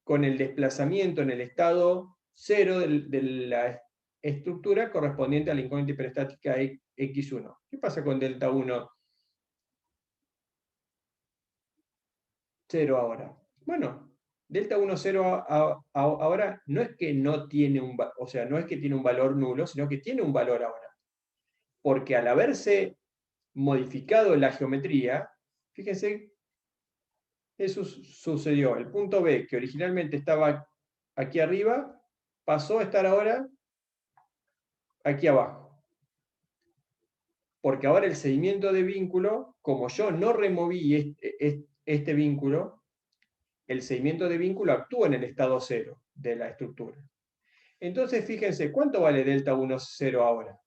con el desplazamiento en el estado 0 de la estructura correspondiente a la incógnita hiperestática X1? ¿Qué pasa con delta 1, 0 ahora? Bueno, delta 1, 0 ahora no es que no tiene no es que tiene un valor nulo, sino que tiene un valor ahora. Porque al haberse modificado la geometría, fíjense, eso sucedió. El punto B, que originalmente estaba aquí arriba, pasó a estar ahora aquí abajo. Porque ahora el seguimiento de vínculo, como yo no removí este vínculo, el seguimiento de vínculo actúa en el estado 0 de la estructura. Entonces, fíjense, ¿cuánto vale delta 1, 0 ahora?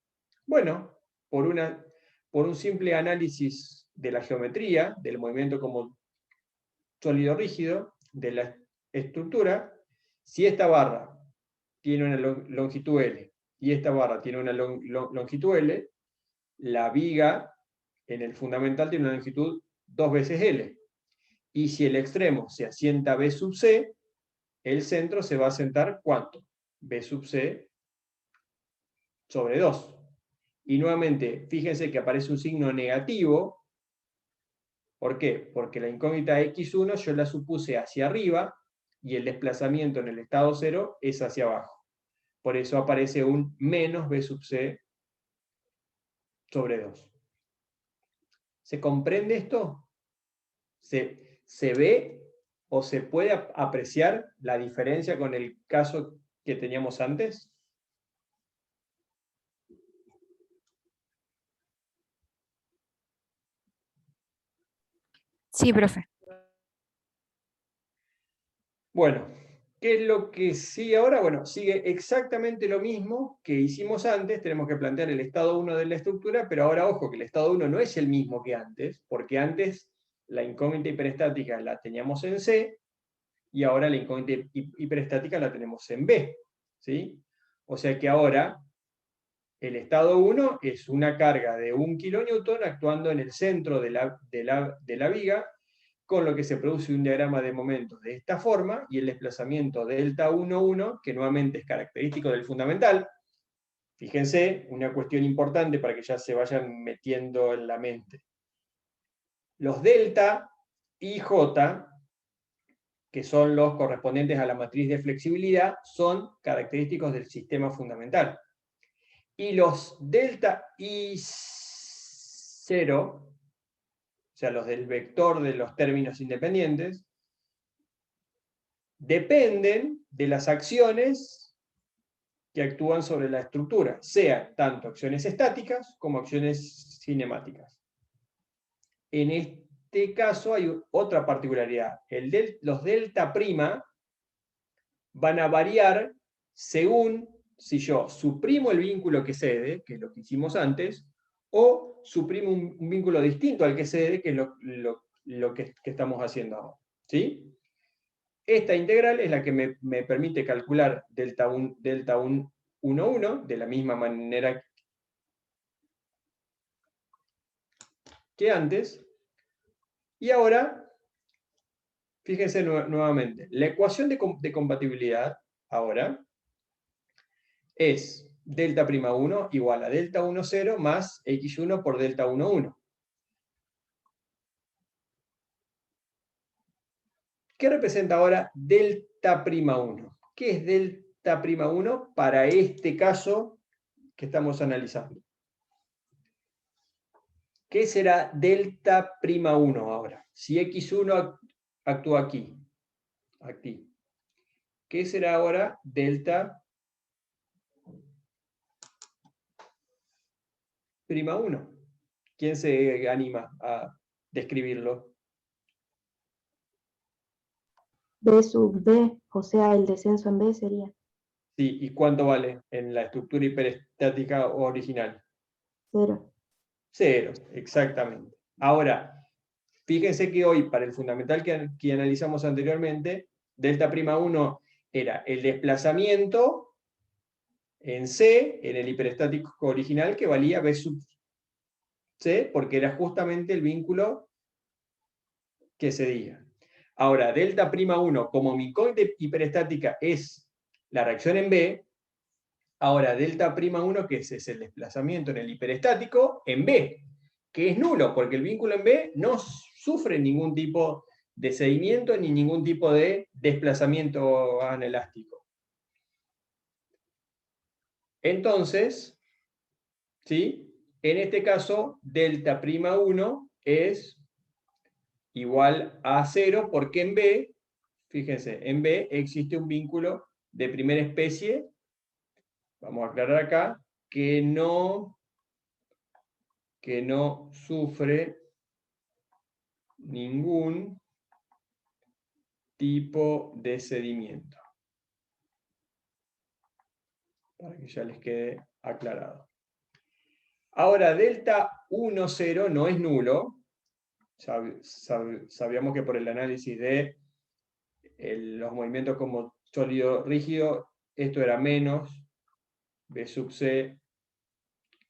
Bueno, por un simple análisis de la geometría, del movimiento como sólido rígido, de la estructura, si esta barra tiene una longitud L y esta barra tiene una longitud L, la viga en el fundamental tiene una longitud 2 veces L. Y si el extremo se asienta B sub C, el centro se va a asentar ¿cuánto? B sub C sobre 2. Y nuevamente, fíjense que aparece un signo negativo. ¿Por qué? Porque la incógnita X1 yo la supuse hacia arriba y el desplazamiento en el estado 0 es hacia abajo. Por eso aparece un menos B sub C sobre 2. ¿Se comprende esto? ¿Se ve o se puede apreciar la diferencia con el caso que teníamos antes? Sí, profe. Bueno, ¿qué es lo que sigue ahora? Bueno, sigue exactamente lo mismo que hicimos antes. Tenemos que plantear el estado 1 de la estructura, pero ahora ojo que el estado 1 no es el mismo que antes, porque antes la incógnita hiperestática la teníamos en C, y ahora la incógnita hiperestática la tenemos en B. ¿Sí? O sea que ahora el estado 1 es una carga de 1 kN actuando en el centro de la viga, con lo que se produce un diagrama de momentos de esta forma, y el desplazamiento delta 1, 1, que nuevamente es característico del fundamental. Fíjense, una cuestión importante para que ya se vayan metiendo en la mente. Los delta y j, que son los correspondientes a la matriz de flexibilidad, son característicos del sistema fundamental. Y los delta y 0, o sea, los del vector de los términos independientes, dependen de las acciones que actúan sobre la estructura, sea tanto acciones estáticas como acciones cinemáticas. En este caso hay otra particularidad. Los delta prima van a variar según si yo suprimo el vínculo que cede, que es lo que hicimos antes, o suprimo un vínculo distinto al que cede, que es lo que estamos haciendo ahora. ¿Sí? Esta integral es la que me permite calcular delta 1, 1, de la misma manera que antes. Y ahora, fíjense nuevamente, la ecuación de compatibilidad ahora es delta prima 1 igual a delta 1, 0 más x1 por delta 1, 1. ¿Qué representa ahora delta prima 1? ¿Qué es delta prima 1 para este caso que estamos analizando? ¿Qué será delta prima 1 ahora? Si x1 actúa aquí. ¿Qué será ahora delta prima 1? ¿Quién se anima a describirlo? B sub D, o sea, el descenso en B sería Sí, ¿y cuánto vale en la estructura hiperestática original? 0. 0, exactamente. Ahora, fíjense que hoy, para el fundamental que analizamos anteriormente, delta prima 1 era el desplazamiento en C, en el hiperestático original, que valía B sub C, porque era justamente el vínculo que cedía. Ahora, delta prima 1, como mi cointe hiperestática es la reacción en B, ahora delta prima 1, que es el desplazamiento en el hiperestático, en B, que es nulo, porque el vínculo en B no sufre ningún tipo de cedimiento ni ningún tipo de desplazamiento anelástico. Entonces, ¿sí? En este caso, delta prima 1 es igual a 0, porque en B, fíjense, en B existe un vínculo de primera especie, vamos a aclarar acá, que no sufre ningún tipo de cedimiento. Para que ya les quede aclarado. Ahora, delta 1, 0 no es nulo. Sabíamos que por el análisis de los movimientos como sólido rígido, esto era menos B sub C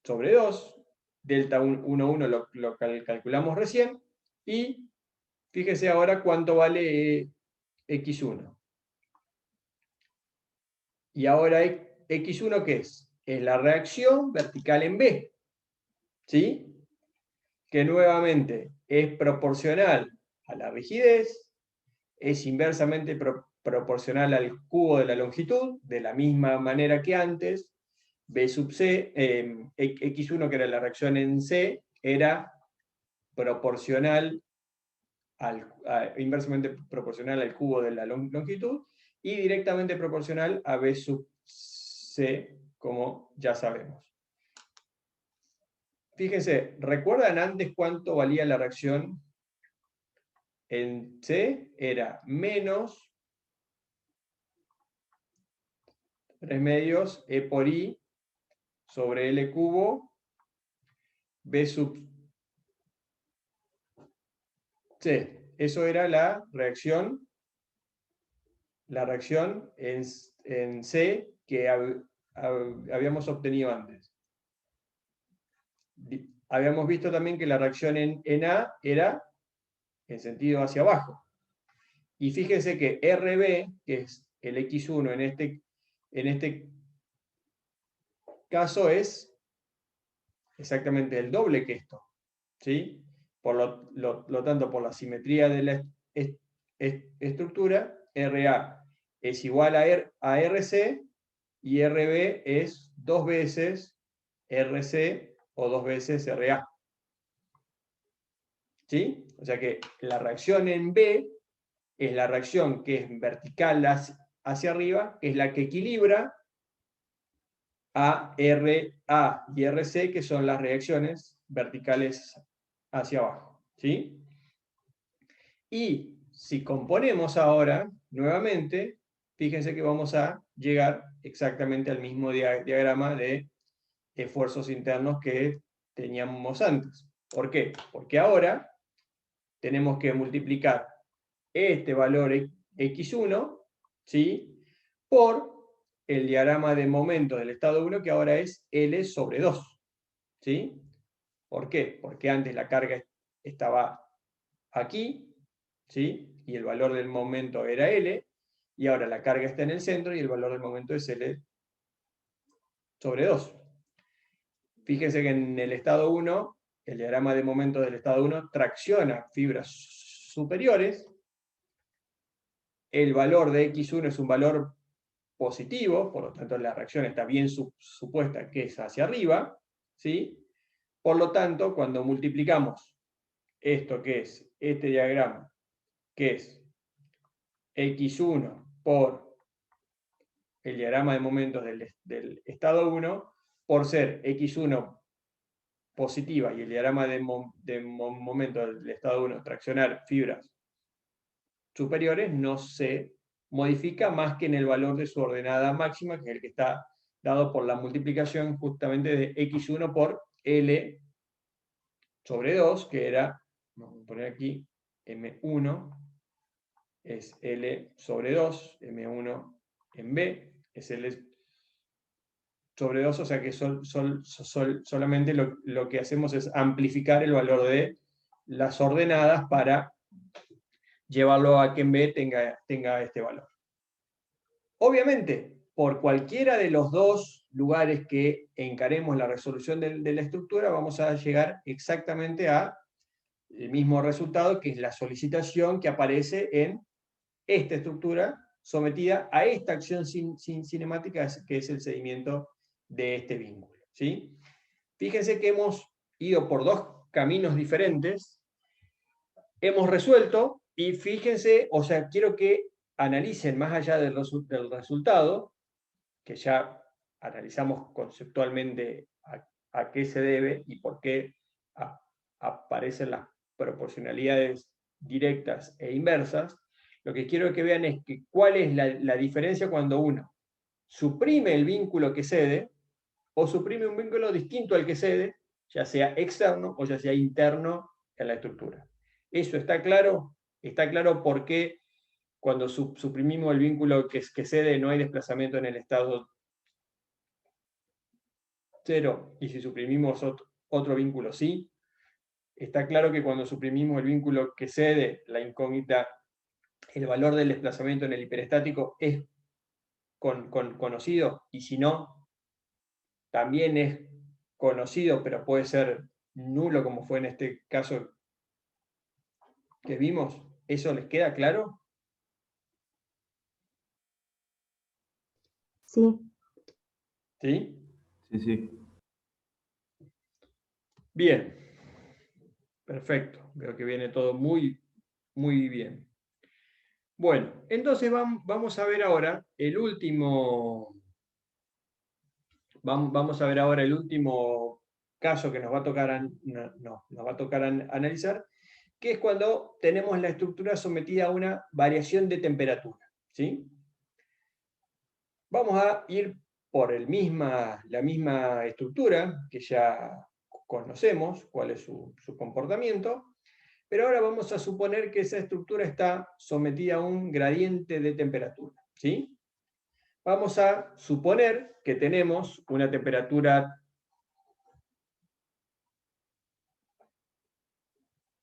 sobre 2. Delta 1, 1 lo calculamos recién. Y fíjese ahora cuánto vale x1. Y ahora x1, ¿qué es? Es la reacción vertical en B. ¿Sí? Que nuevamente es proporcional a la rigidez, es inversamente proporcional al cubo de la longitud, de la misma manera que antes. B sub C, x1, que era la reacción en C, era proporcional inversamente proporcional al cubo de la longitud, y directamente proporcional a B sub C, como ya sabemos. Fíjense, ¿recuerdan antes cuánto valía la reacción en C? Era menos 3 medios E por I sobre L cubo B sub C. Eso era la reacción en C que habíamos obtenido antes. Habíamos visto también que la reacción en A era en sentido hacia abajo. Y fíjense que RB, que es el X1 en este caso, es exactamente el doble que esto. ¿Sí? Por lo tanto, por la simetría de la estructura, RA es igual a RC, y RB es 2 veces RC o 2 veces RA. ¿Sí? O sea que la reacción en B es la reacción que es vertical hacia arriba, que es la que equilibra a RA y RC, que son las reacciones verticales hacia abajo. ¿Sí? Y si componemos ahora, nuevamente, fíjense que vamos a llegar exactamente al mismo diagrama de esfuerzos internos que teníamos antes. ¿Por qué? Porque ahora tenemos que multiplicar este valor x1, ¿sí?, por el diagrama de momento del estado 1, que ahora es L sobre 2. ¿Sí? ¿Por qué? Porque antes la carga estaba aquí, ¿sí?, y el valor del momento era L, y ahora la carga está en el centro y el valor del momento es L sobre 2. Fíjense que en el estado 1, el diagrama de momento del estado 1 tracciona fibras superiores. El valor de x1 es un valor positivo, por lo tanto la reacción está bien supuesta que es hacia arriba, ¿sí? Por lo tanto, cuando multiplicamos esto que es este diagrama, que es x1 por el diagrama de momentos del estado 1, por ser x1 positiva y el diagrama de momento del estado 1 traccionar fibras superiores, no se modifica más que en el valor de su ordenada máxima, que es el que está dado por la multiplicación justamente de x1 por L sobre 2, que era, vamos a poner aquí, M1 es L sobre 2, M1 en B es L sobre 2, o sea que solamente lo que hacemos es amplificar el valor de las ordenadas para llevarlo a que en B tenga este valor. Obviamente, por cualquiera de los dos lugares que encaremos la resolución de la estructura, vamos a llegar exactamente al mismo resultado, que es la solicitación que aparece en esta estructura sometida a esta acción cinemática, que es el seguimiento de este vínculo. ¿Sí? Fíjense que hemos ido por dos caminos diferentes, hemos resuelto, y fíjense, o sea, quiero que analicen más allá del resultado, que ya analizamos conceptualmente a qué se debe y por qué aparecen las proporcionalidades directas e inversas. Lo que quiero que vean es que cuál es la diferencia cuando uno suprime el vínculo que cede o suprime un vínculo distinto al que cede, ya sea externo o ya sea interno en la estructura. ¿Eso está claro? ¿Está claro por qué cuando suprimimos el vínculo que cede no hay desplazamiento en el estado 0, y si suprimimos otro vínculo sí? Está claro que cuando suprimimos el vínculo que cede, la incógnita, el valor del desplazamiento en el hiperestático es conocido, y si no, también es conocido, pero puede ser nulo, como fue en este caso que vimos. ¿Eso les queda claro? Sí. ¿Sí? Sí, sí. Bien. Perfecto. Veo que viene todo muy, muy bien. Bueno, entonces vamos a ver ahora el último. Vamos a ver ahora el último caso que nos va a tocar, nos va a tocar analizar, que es cuando tenemos la estructura sometida a una variación de temperatura. ¿Sí? Vamos a ir por la misma estructura, que ya conocemos cuál es su comportamiento, pero ahora vamos a suponer que esa estructura está sometida a un gradiente de temperatura. ¿Sí? Vamos a suponer que tenemos una temperatura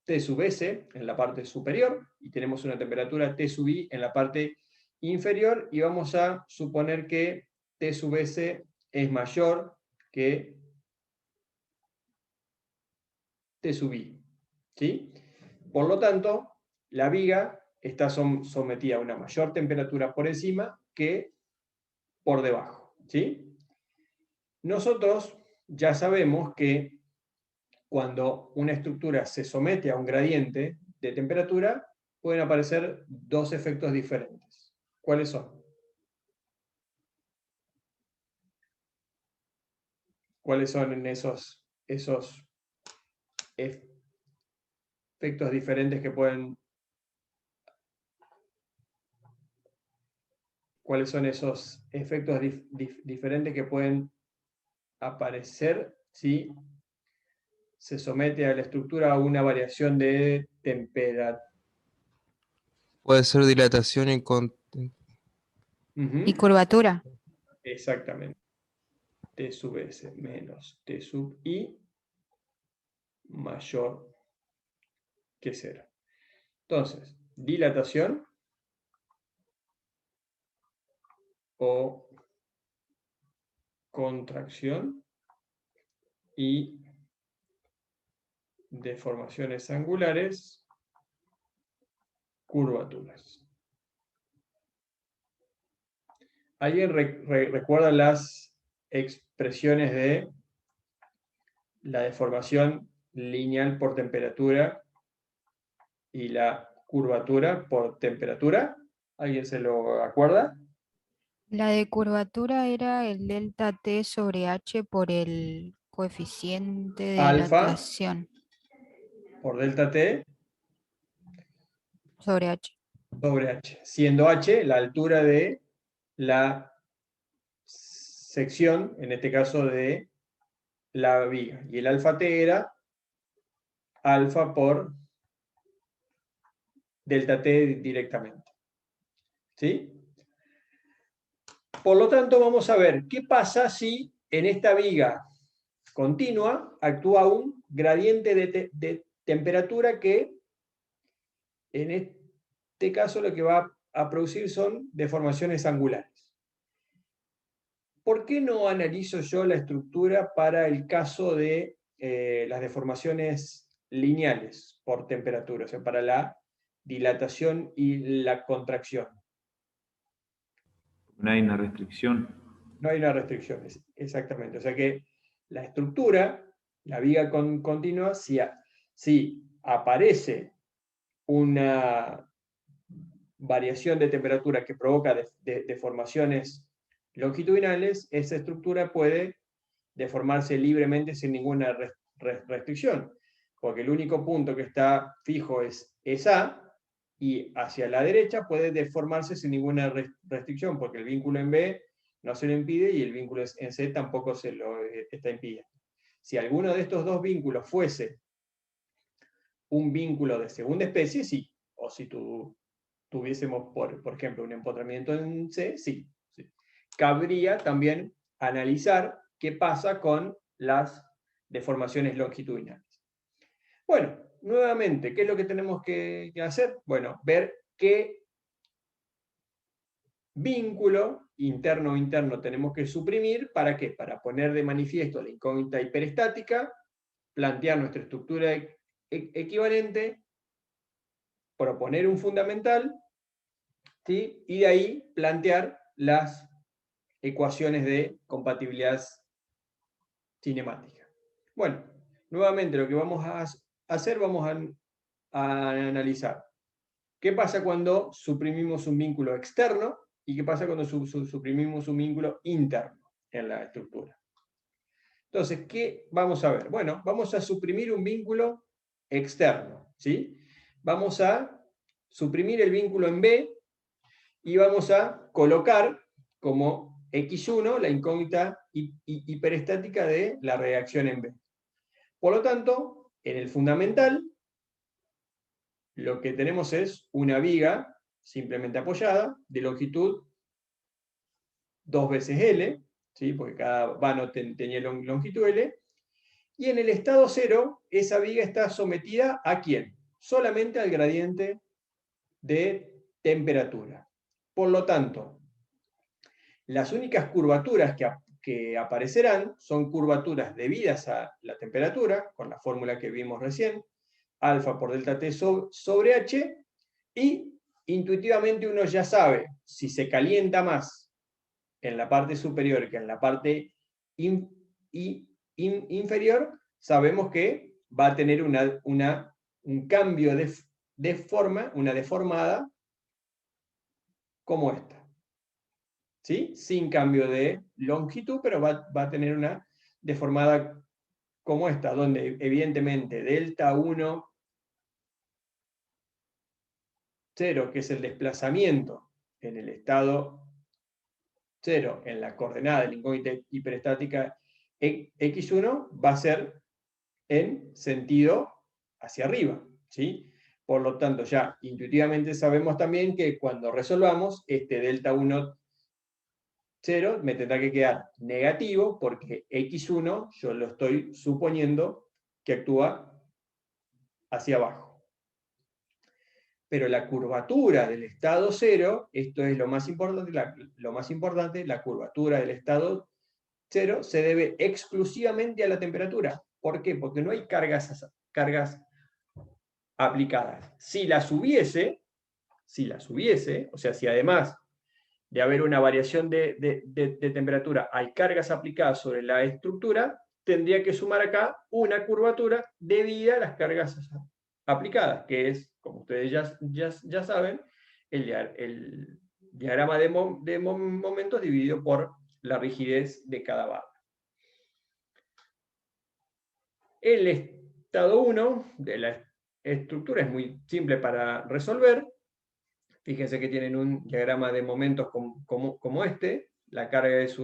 T sub S en la parte superior y tenemos una temperatura T sub I en la parte inferior, y vamos a suponer que T sub S es mayor que T sub I. ¿Sí? Por lo tanto, la viga está sometida a una mayor temperatura por encima que por debajo. ¿Sí? Nosotros ya sabemos que cuando una estructura se somete a un gradiente de temperatura, pueden aparecer dos efectos diferentes. ¿Cuáles son? ¿Cuáles son esos efectos diferentes que pueden... ¿Cuáles son esos efectos diferentes que pueden aparecer si se somete a la estructura a una variación de temperatura? Puede ser dilatación y Y curvatura. Exactamente. T sub S menos T sub I mayor que 0. Entonces, dilatación o contracción y deformaciones angulares, curvaturas. ¿Alguien recuerda las expresiones de la deformación lineal por temperatura y la curvatura por temperatura? ¿Alguien se lo acuerda? La de curvatura era el delta T sobre H por el coeficiente de Alfa dilatación por delta T sobre H. sobre H, siendo H la altura de la sección, en este caso de la viga, y el alfa T era alfa por delta T directamente. ¿Sí? Por lo tanto, vamos a ver qué pasa si en esta viga continua actúa un gradiente de temperatura que en este caso lo que va a producir son deformaciones angulares. ¿Por qué no analizo yo la estructura para el caso de las deformaciones lineales por temperatura, o sea, para la dilatación y la contracción? No hay una restricción. No hay una restricción, exactamente. O sea que la estructura, la viga continua, si aparece una variación de temperatura que provoca deformaciones longitudinales, esa estructura puede deformarse libremente sin ninguna restricción, porque el único punto que está fijo es A, y hacia la derecha puede deformarse sin ninguna restricción, porque el vínculo en B no se lo impide y el vínculo en C tampoco se lo está impidiendo. Si alguno de estos dos vínculos fuese un vínculo de segunda especie, sí. O si tuviésemos, por ejemplo, un empotramiento en C, sí. Cabría también analizar qué pasa con las deformaciones longitudinales. Bueno, nuevamente, ¿qué es lo que tenemos que hacer? Bueno, ver qué vínculo interno o interno tenemos que suprimir. ¿Para qué? Para poner de manifiesto la incógnita hiperestática, plantear nuestra estructura equivalente, proponer un fundamental, ¿sí? Y de ahí plantear las ecuaciones de compatibilidad cinemática. Bueno, nuevamente lo que vamos a hacer, vamos a analizar qué pasa cuando suprimimos un vínculo externo y qué pasa cuando suprimimos un vínculo interno en la estructura. Entonces, ¿qué vamos a ver? Bueno, vamos a suprimir un vínculo externo, ¿sí? Vamos a suprimir el vínculo en B y vamos a colocar como X1 la incógnita hiperestática de la reacción en B. Por lo tanto, en el fundamental, lo que tenemos es una viga simplemente apoyada de longitud 2 veces L, ¿sí? Porque cada vano tenía longitud L, y en el estado 0, esa viga está sometida ¿a quién? Solamente al gradiente de temperatura. Por lo tanto, las únicas curvaturas que aparecerán son curvaturas debidas a la temperatura, con la fórmula que vimos recién, alfa por delta T sobre H, y intuitivamente uno ya sabe, si se calienta más en la parte superior que en la parte inferior, sabemos que va a tener un cambio una deformada como esta. ¿Sí? Sin cambio de longitud, pero va a tener una deformada como esta, donde evidentemente delta 1, 0, que es el desplazamiento en el estado 0, en la coordenada de la incógnita hiperestática x1, va a ser en sentido hacia arriba, ¿sí? Por lo tanto, ya intuitivamente sabemos también que cuando resolvamos, este delta 1, 0 me tendrá que quedar negativo, porque x1 yo lo estoy suponiendo que actúa hacia abajo. Pero la curvatura del estado 0, esto es lo más importante, la curvatura del estado 0 se debe exclusivamente a la temperatura. ¿Por qué? Porque no hay cargas aplicadas. Si las hubiese, o sea, si además de haber una variación de temperatura hay cargas aplicadas sobre la estructura, tendría que sumar acá una curvatura debida a las cargas aplicadas, que es, como ustedes ya saben, el diagrama de momentos dividido por la rigidez de cada barra. El estado 1 de la estructura es muy simple para resolver. Fíjense que tienen un diagrama de momentos como este. La carga es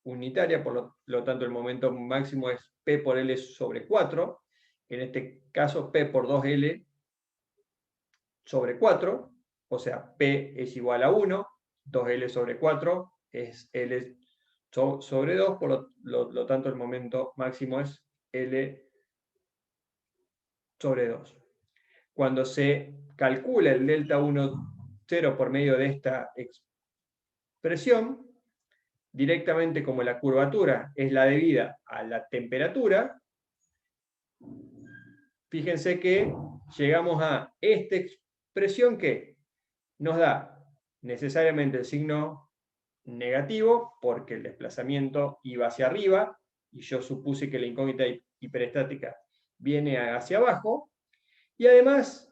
unitaria, por lo tanto el momento máximo es P por L sobre 4. En este caso P por 2L sobre 4. O sea, P es igual a 1. 2L sobre 4 es L sobre 2. Por lo tanto el momento máximo es L sobre 2. Cuando se calcula el delta 1, 0 por medio de esta expresión, directamente como la curvatura es la debida a la temperatura, fíjense que llegamos a esta expresión que nos da necesariamente el signo negativo, porque el desplazamiento iba hacia arriba, y yo supuse que la incógnita hiperestática viene hacia abajo, y además,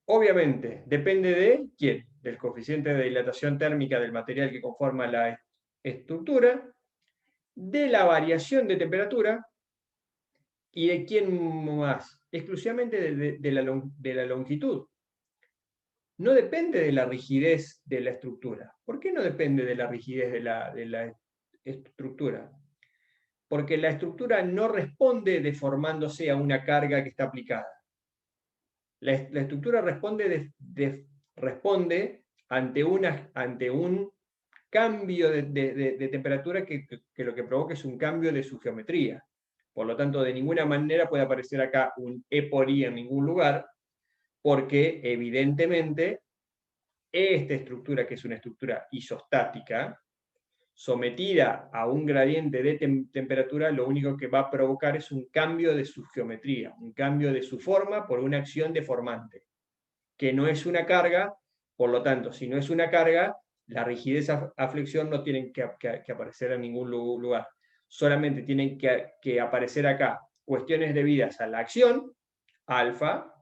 obviamente, depende de ¿quién? Del coeficiente de dilatación térmica del material que conforma la estructura, de la variación de temperatura, y de quién más, exclusivamente de la longitud. No depende de la rigidez de la estructura. ¿Por qué no depende de la rigidez de la estructura? Porque la estructura no responde deformándose a una carga que está aplicada. La estructura responde ante un cambio de temperatura que lo que provoca es un cambio de su geometría. Por lo tanto, de ninguna manera puede aparecer acá un E por I en ningún lugar, porque evidentemente esta estructura, que es una estructura isostática, sometida a un gradiente de temperatura, lo único que va a provocar es un cambio de su geometría, un cambio de su forma por una acción deformante, que no es una carga. Por lo tanto, si no es una carga, la rigidez a flexión no tienen que aparecer en ningún lugar. Solamente tienen que aparecer acá cuestiones debidas a la acción, alfa,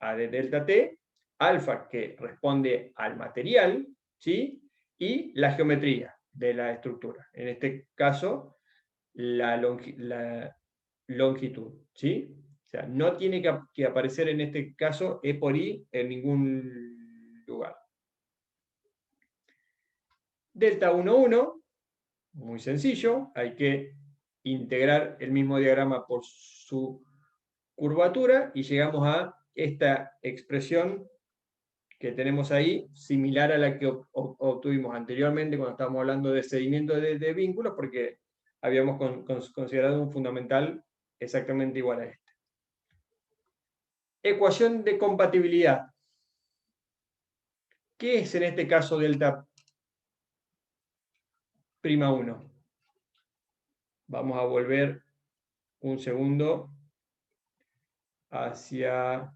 A de delta T, alfa que responde al material, ¿sí? Y la geometría de la estructura. En este caso, la longitud, ¿sí? O sea, no tiene que aparecer en este caso E por I en ningún lugar. Delta 1, 1, muy sencillo, hay que integrar el mismo diagrama por su curvatura y llegamos a esta expresión que tenemos ahí, similar a la que obtuvimos anteriormente cuando estábamos hablando de seguimiento de vínculos, porque habíamos considerado un fundamental exactamente igual a este. Ecuación de compatibilidad. ¿Qué es en este caso delta prima 1? Vamos a volver un segundo hacia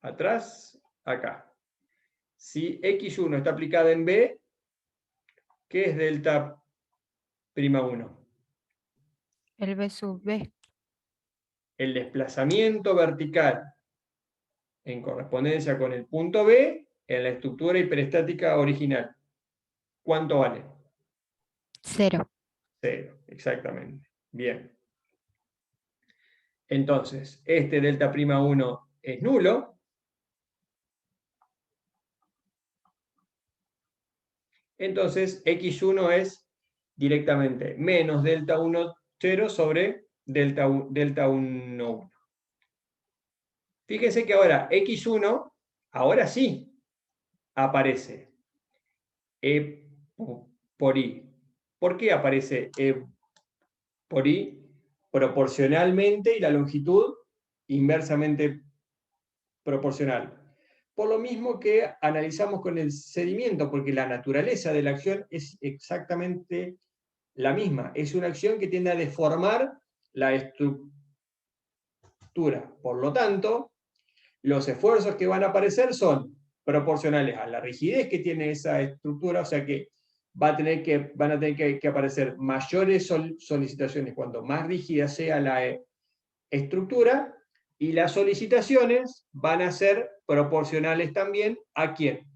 atrás, acá. Si x1 está aplicada en B, ¿qué es delta prima 1? El B sub B. El desplazamiento vertical en correspondencia con el punto B en la estructura hiperestática original. ¿Cuánto vale? 0. 0, exactamente. Bien. Entonces, este delta prima 1 es nulo. Entonces, x1 es directamente menos delta 1, 0 sobre delta 1, 1. Fíjense que ahora x1, ahora sí, aparece E por I. ¿Por qué aparece E por I? Proporcionalmente y la longitud inversamente proporcional. Por lo mismo que analizamos con el sedimento, porque la naturaleza de la acción es exactamente la misma. Es una acción que tiende a deformar la estructura. Por lo tanto, los esfuerzos que van a aparecer son proporcionales a la rigidez que tiene esa estructura, o sea que van a tener que aparecer mayores solicitaciones cuanto más rígida sea la estructura, y las solicitaciones van a ser proporcionales también ¿a quién?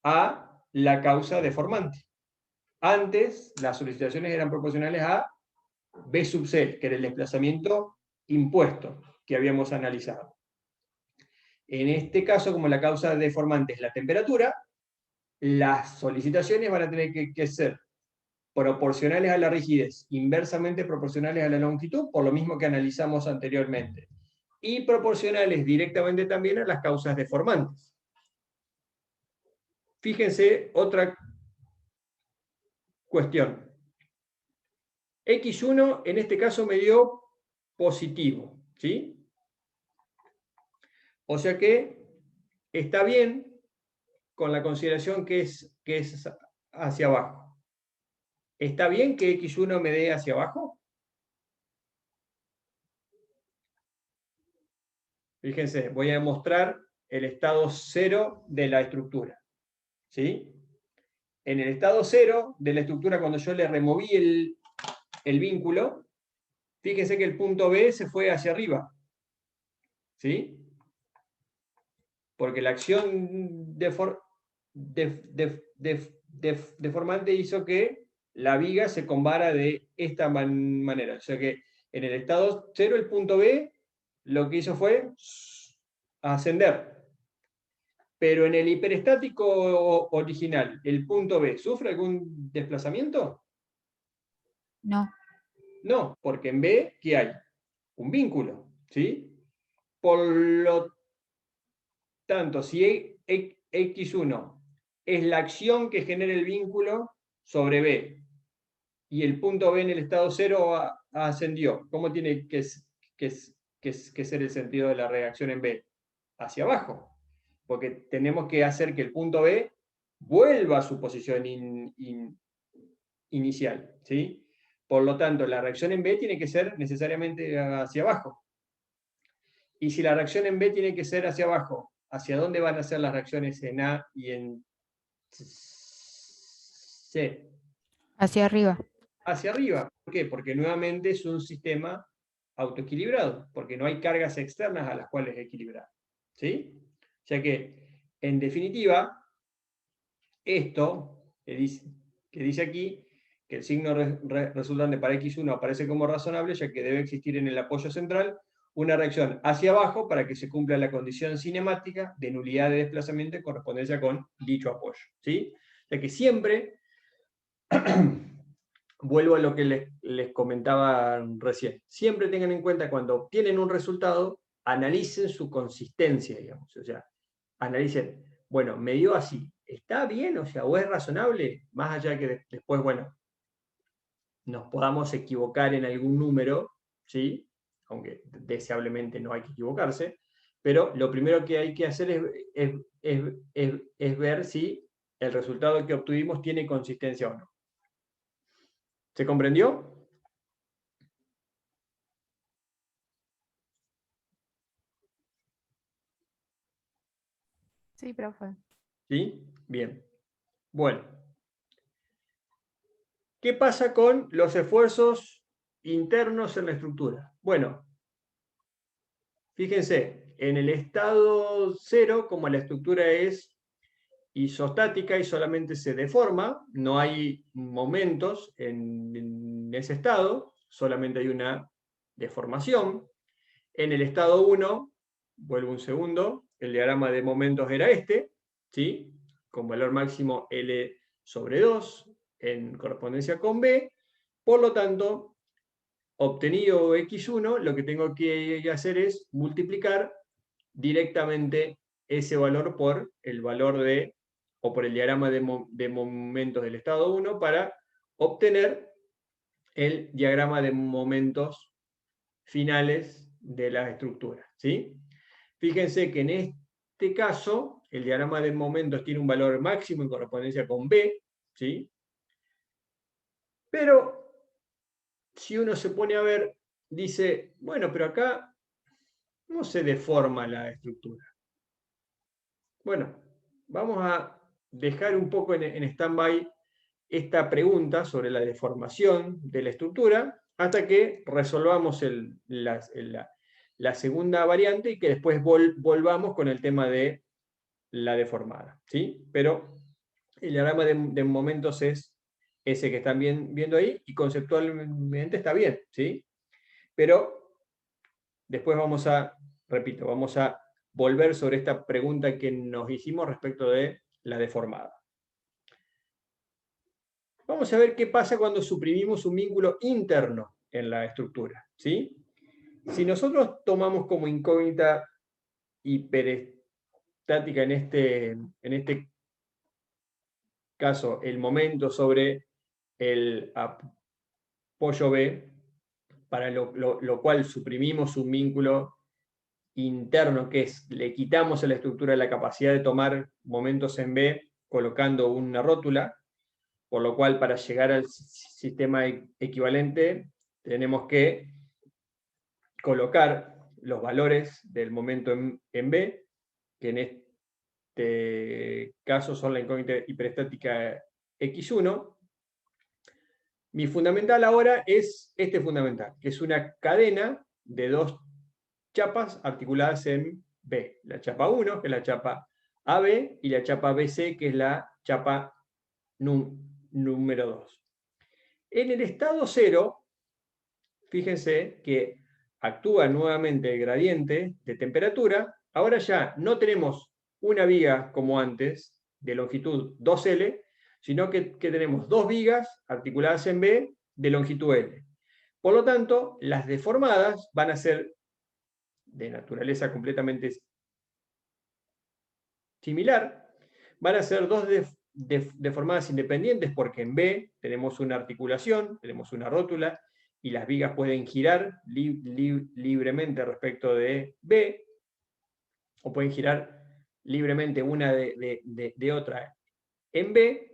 A la causa deformante. Antes, las solicitaciones eran proporcionales a B sub C, que era el desplazamiento impuesto que habíamos analizado. En este caso, como la causa deformante es la temperatura, las solicitaciones van a tener que ser proporcionales a la rigidez, inversamente proporcionales a la longitud, por lo mismo que analizamos anteriormente, y proporcionales directamente también a las causas deformantes. Fíjense otra cuestión. X1 en este caso me dio positivo, ¿sí? O sea que está bien con la consideración que es hacia abajo. ¿Está bien que X1 me dé hacia abajo? Fíjense, voy a mostrar el estado 0 de la estructura. ¿Sí? En el estado 0 de la estructura, cuando yo le removí el vínculo, fíjense que el punto B se fue hacia arriba. ¿Sí? Porque la acción deformante hizo que la viga se combara de esta manera. O sea que en el estado 0 el punto B lo que hizo fue ascender. Pero en el hiperestático original, ¿el punto B sufre algún desplazamiento? No. No, porque en B, ¿qué hay? Un vínculo, ¿sí? Por lo tanto, si X1 es la acción que genera el vínculo sobre B, y el punto B en el estado 0 ascendió, ¿cómo tiene que ser el sentido de la reacción en B? Hacia abajo, porque tenemos que hacer que el punto B vuelva a su posición inicial, ¿sí? Por lo tanto, la reacción en B tiene que ser necesariamente hacia abajo. Y si la reacción en B tiene que ser hacia abajo, ¿hacia dónde van a ser las reacciones en A y en C? Hacia arriba. Hacia arriba. ¿Por qué? Porque nuevamente es un sistema autoequilibrado, porque no hay cargas externas a las cuales equilibrar. ¿Sí? O sea que, en definitiva, esto que dice aquí, que el signo resultante para X1 aparece como razonable, ya que debe existir en el apoyo central una reacción hacia abajo para que se cumpla la condición cinemática de nulidad de desplazamiento en correspondencia con dicho apoyo. ¿Sí? O sea que siempre, vuelvo a lo que les comentaba recién, siempre tengan en cuenta cuando obtienen un resultado, analicen su consistencia, digamos. O sea, analicen, bueno, me dio así, ¿está bien? O sea, ¿o es razonable? Más allá que después, bueno, nos podamos equivocar en algún número, ¿sí? Aunque deseablemente no hay que equivocarse, pero lo primero que hay que hacer es ver si el resultado que obtuvimos tiene consistencia o no. ¿Se comprendió? Sí, profe. ¿Sí? Bien. Bueno. ¿Qué pasa con los esfuerzos internos en la estructura? Bueno, fíjense, En el estado 0, como la estructura es isostática y solamente se deforma, no hay momentos en ese estado, solamente hay una deformación. En el estado 1, vuelvo un segundo, el diagrama de momentos era este, ¿sí? Con valor máximo L sobre 2 en correspondencia con B. Por lo tanto, obtenido x1, lo que tengo que hacer es multiplicar directamente ese valor por el valor de, o por el diagrama de momentos del estado 1 para obtener el diagrama de momentos finales de la estructura, ¿sí? Fíjense que en este caso, el diagrama de momentos tiene un valor máximo en correspondencia con B, ¿sí? Pero, si uno se pone a ver, dice, bueno, pero acá no se deforma la estructura. Bueno, vamos a dejar un poco en stand-by esta pregunta sobre la deformación de la estructura hasta que resolvamos la segunda variante y que después volvamos con el tema de la deformada, ¿sí? Pero el diagrama de momentos es ese que están viendo ahí y conceptualmente está bien, ¿sí? Pero después repito, vamos a volver sobre esta pregunta que nos hicimos respecto de la deformada. Vamos a ver qué pasa cuando suprimimos un vínculo interno en la estructura, ¿sí? Si nosotros tomamos como incógnita hiperestática en este caso el momento sobre el apoyo B, para lo cual suprimimos un vínculo interno, que es, le quitamos a la estructura la capacidad de tomar momentos en B colocando una rótula, por lo cual para llegar al sistema equivalente tenemos que colocar los valores del momento en B, que en este caso son la incógnita hiperestática x1. Mi fundamental ahora es este fundamental, que es una cadena de dos chapas articuladas en B. La chapa 1, que es la chapa AB, y la chapa BC, que es la chapa número 2. En el estado 0, fíjense que actúa nuevamente el gradiente de temperatura. Ahora ya no tenemos una viga como antes, de longitud 2L, sino que tenemos dos vigas articuladas en B de longitud L. Por lo tanto, las deformadas van a ser de naturaleza completamente similar, van a ser dos deformadas independientes porque en B tenemos una articulación, tenemos una rótula, y las vigas pueden girar libremente respecto de B, o pueden girar libremente una de otra en B,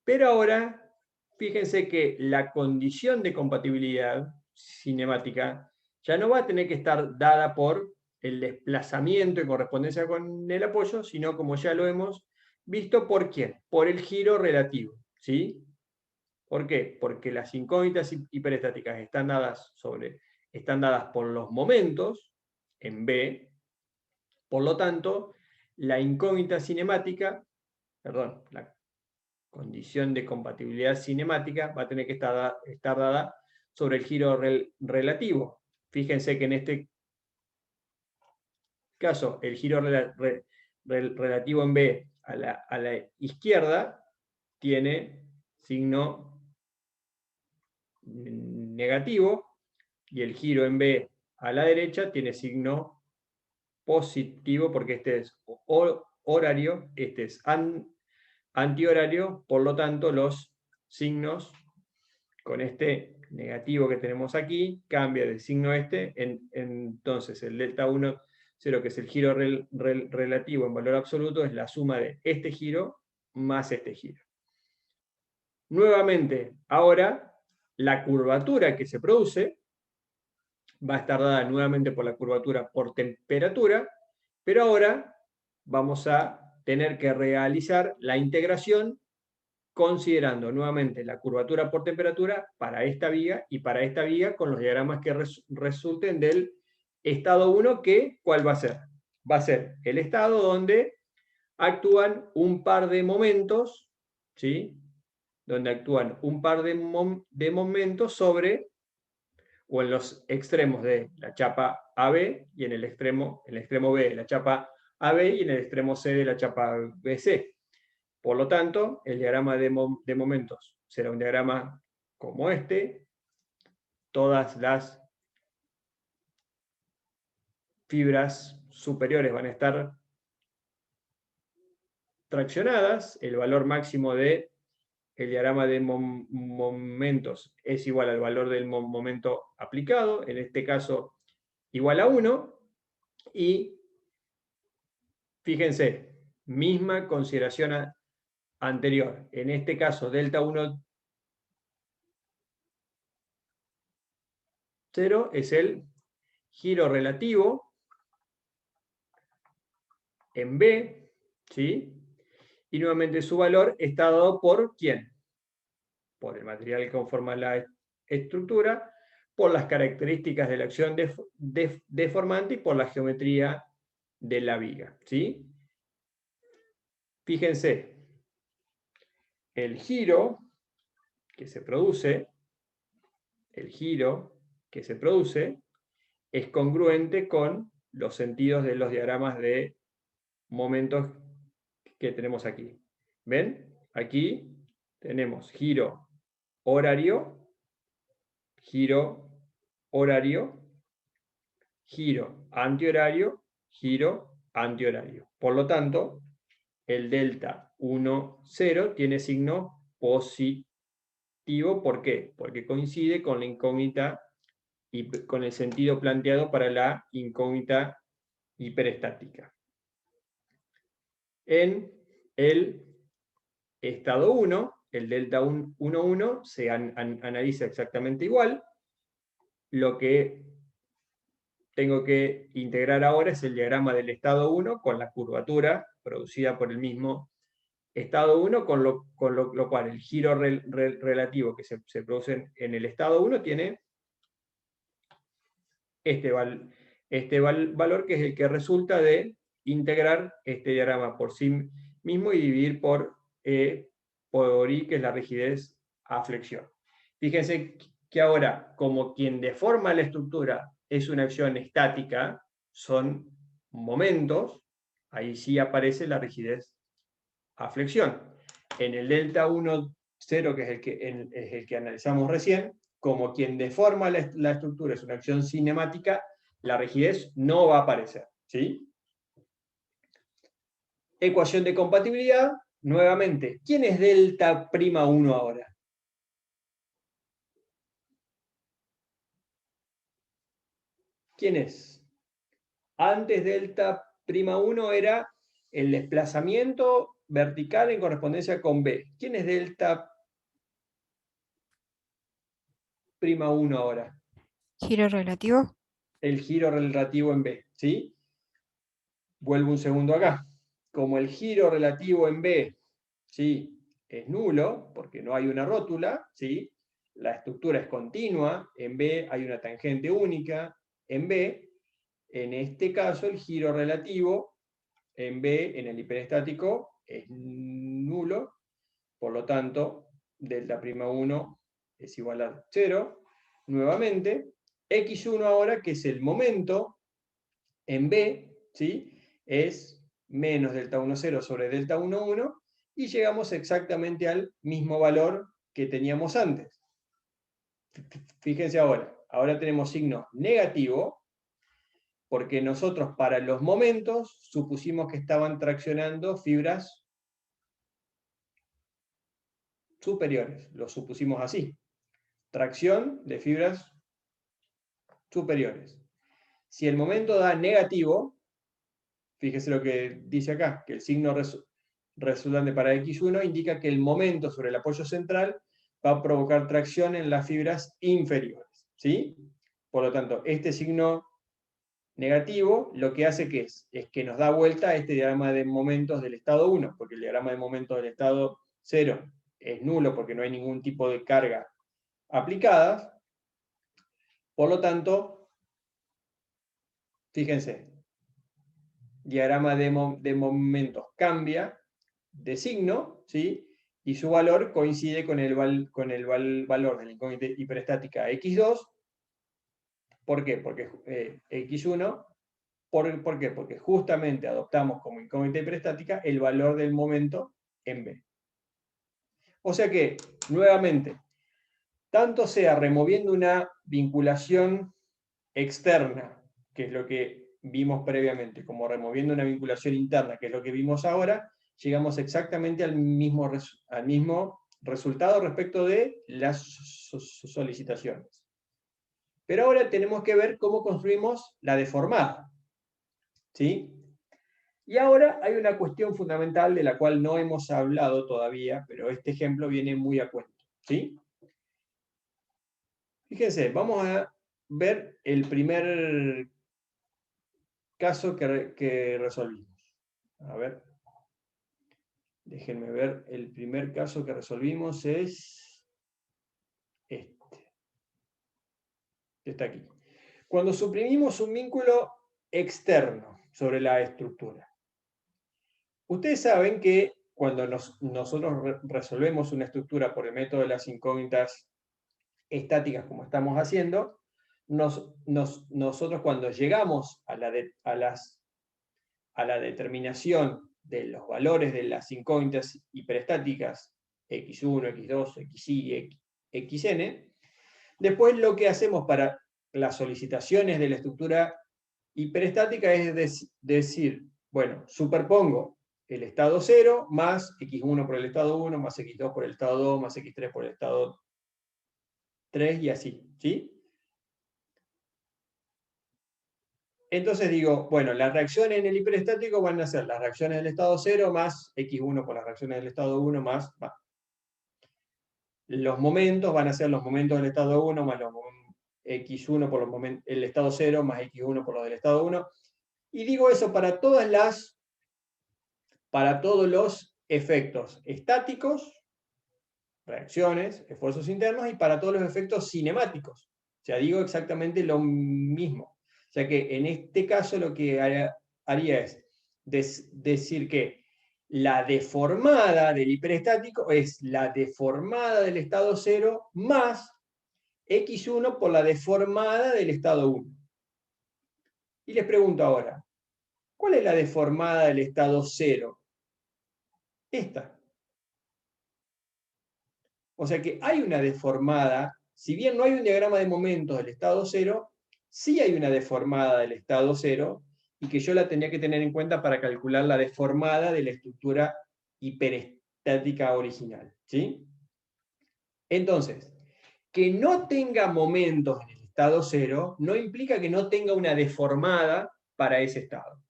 pero ahora fíjense que la condición de compatibilidad cinemática ya no va a tener que estar dada por el desplazamiento en correspondencia con el apoyo, sino, como ya lo hemos visto, ¿por quién? Por el giro relativo, ¿sí? ¿Por qué? Porque las incógnitas hiperestáticas están dadas por los momentos en B, por lo tanto, la incógnita cinemática, perdón, la condición de compatibilidad cinemática va a tener que estar dada sobre el giro relativo. Fíjense que en este caso, el giro relativo en B a la izquierda tiene signo negativo, y el giro en B a la derecha tiene signo positivo, porque este es horario, este es antihorario, por lo tanto los signos con este negativo que tenemos aquí cambia de signo entonces el delta 1, 0, que es el giro relativo en valor absoluto, es la suma de este giro más este giro. Nuevamente, ahora la curvatura que se produce va a estar dada nuevamente por la curvatura por temperatura, pero ahora vamos a tener que realizar la integración considerando nuevamente la curvatura por temperatura para esta viga y para esta viga con los diagramas que resulten del estado 1, ¿cuál va a ser? Va a ser el estado donde actúan un par de momentos, ¿sí? Donde actúan un par de momentos sobre, o en los extremos de la chapa AB, y en el extremo B de la chapa AB, y en el extremo C de la chapa BC. Por lo tanto, el diagrama de momentos será un diagrama como este. Todas las fibras superiores van a estar traccionadas. El valor máximo del diagrama de momentos es igual al valor del momento aplicado, en este caso igual a 1. Y fíjense, misma consideración anterior. En este caso, delta 1, 0 es el giro relativo en B, ¿sí? Y nuevamente su valor está dado por ¿quién? Por el material que conforma la estructura, por las características de la acción deformante y por la geometría de la viga, ¿sí? Fíjense, el giro que se produce, es congruente con los sentidos de los diagramas de momentos que tenemos aquí. ¿Ven? Aquí tenemos giro horario, giro antihorario, giro antihorario. Por lo tanto, el delta 1, 0 tiene signo positivo. ¿Por qué? Porque coincide con la incógnita y con el sentido planteado para la incógnita hiperestática. En el estado 1, el delta 1, 1 se analiza exactamente igual. Lo que tengo que integrar ahora es el diagrama del estado 1 con la curvatura producida por el mismo estado 1, con lo cual el giro relativo que se produce en el estado 1 tiene este valor, que es el que resulta de integrar este diagrama por sí mismo y dividir por I, que es la rigidez a flexión. Fíjense que ahora, como quien deforma la estructura es una acción estática, son momentos, ahí sí aparece la rigidez a flexión. En el delta 1, 0, que es el que analizamos recién, como quien deforma la estructura es una acción cinemática, la rigidez no va a aparecer, ¿sí? Ecuación de compatibilidad, nuevamente, ¿quién es delta prima 1 ahora? ¿Quién es? Antes delta prima 1 era el desplazamiento vertical en correspondencia con B. ¿Quién es delta prima 1 ahora? Giro relativo. El giro relativo en B, ¿sí? Vuelvo un segundo acá. Como el giro relativo en B, ¿sí?, es nulo, porque no hay una rótula, ¿sí?, la estructura es continua, en B hay una tangente única, en B, en este caso el giro relativo en B, en el hiperestático, es nulo, por lo tanto, delta prima 1 es igual a 0. Nuevamente, x1 ahora, que es el momento en B, ¿sí?, es menos delta 1, 0 sobre delta 1, 1, y llegamos exactamente al mismo valor que teníamos antes. Fíjense ahora tenemos signo negativo, porque nosotros para los momentos supusimos que estaban traccionando fibras superiores, lo supusimos así. Tracción de fibras superiores. Si el momento da negativo, fíjese lo que dice acá, que el signo resultante para x1 indica que el momento sobre el apoyo central va a provocar tracción en las fibras inferiores, ¿sí? Por lo tanto, este signo negativo lo que hace es que nos da vuelta a este diagrama de momentos del estado 1, porque el diagrama de momentos del estado 0 es nulo porque no hay ningún tipo de carga aplicada. Por lo tanto, fíjense, diagrama de momentos cambia de signo, ¿sí? Y su valor coincide con el valor de la incógnita hiperestática x2. ¿Por qué? Porque x1, ¿por qué? Porque justamente adoptamos como incógnita hiperestática el valor del momento en B. O sea que, nuevamente, tanto sea removiendo una vinculación externa, que es lo que vimos previamente, como removiendo una vinculación interna, que es lo que vimos ahora, llegamos exactamente al mismo resultado respecto de las solicitaciones. Pero ahora tenemos que ver cómo construimos la deformada, ¿sí? Y ahora hay una cuestión fundamental de la cual no hemos hablado todavía, pero este ejemplo viene muy a cuento, ¿sí? Fíjense, vamos a ver el primer caso que resolvimos. A ver, déjenme ver, el primer caso que resolvimos es este, que está aquí. Cuando suprimimos un vínculo externo sobre la estructura. Ustedes saben que cuando nosotros resolvemos una estructura por el método de las incógnitas estáticas, como estamos haciendo, nosotros cuando llegamos a la determinación de los valores de las incógnitas hiperestáticas, x1, x2, xy, xn, después lo que hacemos para las solicitaciones de la estructura hiperestática es decir, bueno, superpongo el estado 0 más x1 por el estado 1, más x2 por el estado 2, más x3 por el estado 3 y así, ¿sí? Entonces digo, bueno, las reacciones en el hiperestático van a ser las reacciones del estado 0 más x1 por las reacciones del estado 1 más... Los momentos van a ser los momentos del estado 1 más los x1 por el estado 0 más x1 por los del estado 1. Y digo eso para todos los efectos estáticos, reacciones, esfuerzos internos, y para todos los efectos cinemáticos. O sea, digo exactamente lo mismo. O sea que en este caso lo que haría es decir que la deformada del hiperestático es la deformada del estado 0 más x1 por la deformada del estado 1. Y les pregunto ahora, ¿cuál es la deformada del estado 0? Esta. O sea que hay una deformada, si bien no hay un diagrama de momentos del estado 0, sí hay una deformada del estado 0, y que yo la tenía que tener en cuenta para calcular la deformada de la estructura hiperestática original, ¿sí? Entonces, que no tenga momentos en el estado 0 no implica que no tenga una deformada para ese estado.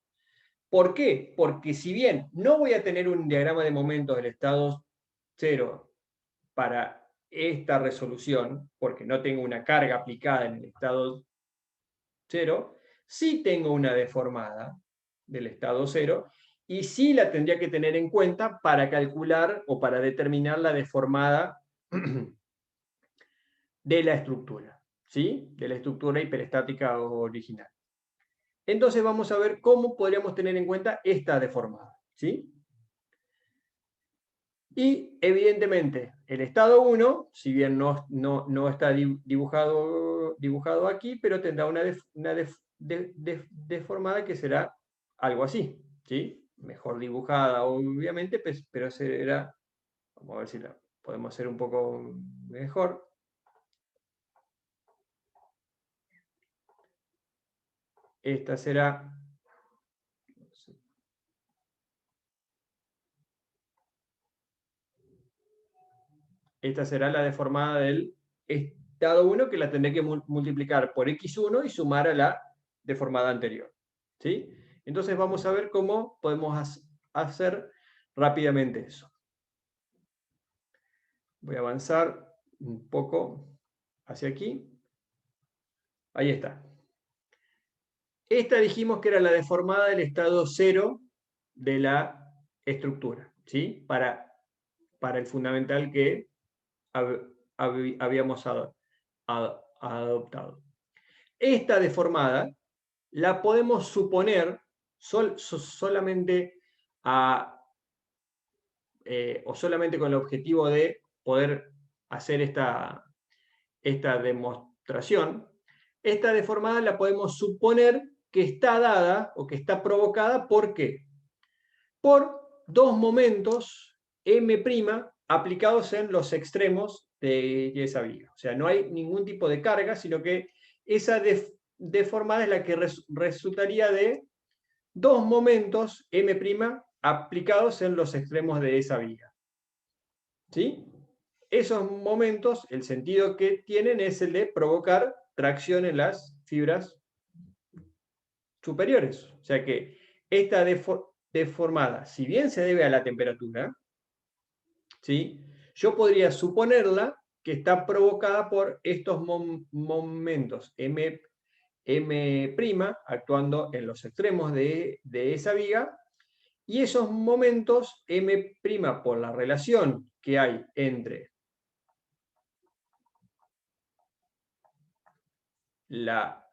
¿Por qué? Porque si bien no voy a tener un diagrama de momentos del estado 0 para esta resolución, porque no tengo una carga aplicada en el estado 0, sí tengo una deformada del estado 0, y sí la tendría que tener en cuenta para calcular o para determinar la deformada de la estructura, ¿sí? De la estructura hiperestática original. Entonces vamos a ver cómo podríamos tener en cuenta esta deformada, ¿sí? Y evidentemente el estado 1, si bien no está dibujado aquí, pero tendrá una deformada que será algo así, ¿sí? Mejor dibujada, obviamente, pero será, vamos a ver si la podemos hacer un poco mejor. Esta será... Esta será la deformada del estado 1, que la tendré que multiplicar por x1 y sumar a la deformada anterior, ¿sí? Entonces vamos a ver cómo podemos hacer rápidamente eso. Voy a avanzar un poco hacia aquí. Ahí está. Esta dijimos que era la deformada del estado 0 de la estructura, ¿sí? Para el fundamental que habíamos adoptado. Esta deformada la podemos suponer solamente o solamente con el objetivo de poder hacer esta demostración. Esta deformada la podemos suponer que está dada o que está provocada, ¿por qué? Por dos momentos M' aplicados en los extremos de esa viga. O sea, no hay ningún tipo de carga, sino que esa deformada es la que resultaría de dos momentos M' aplicados en los extremos de esa viga. ¿Sí? Esos momentos, el sentido que tienen es el de provocar tracción en las fibras superiores. O sea que esta deformada, si bien se debe a la temperatura, ¿sí? Yo podría suponerla que está provocada por estos momentos M' actuando en los extremos de esa viga, y esos momentos M' por la relación que hay entre la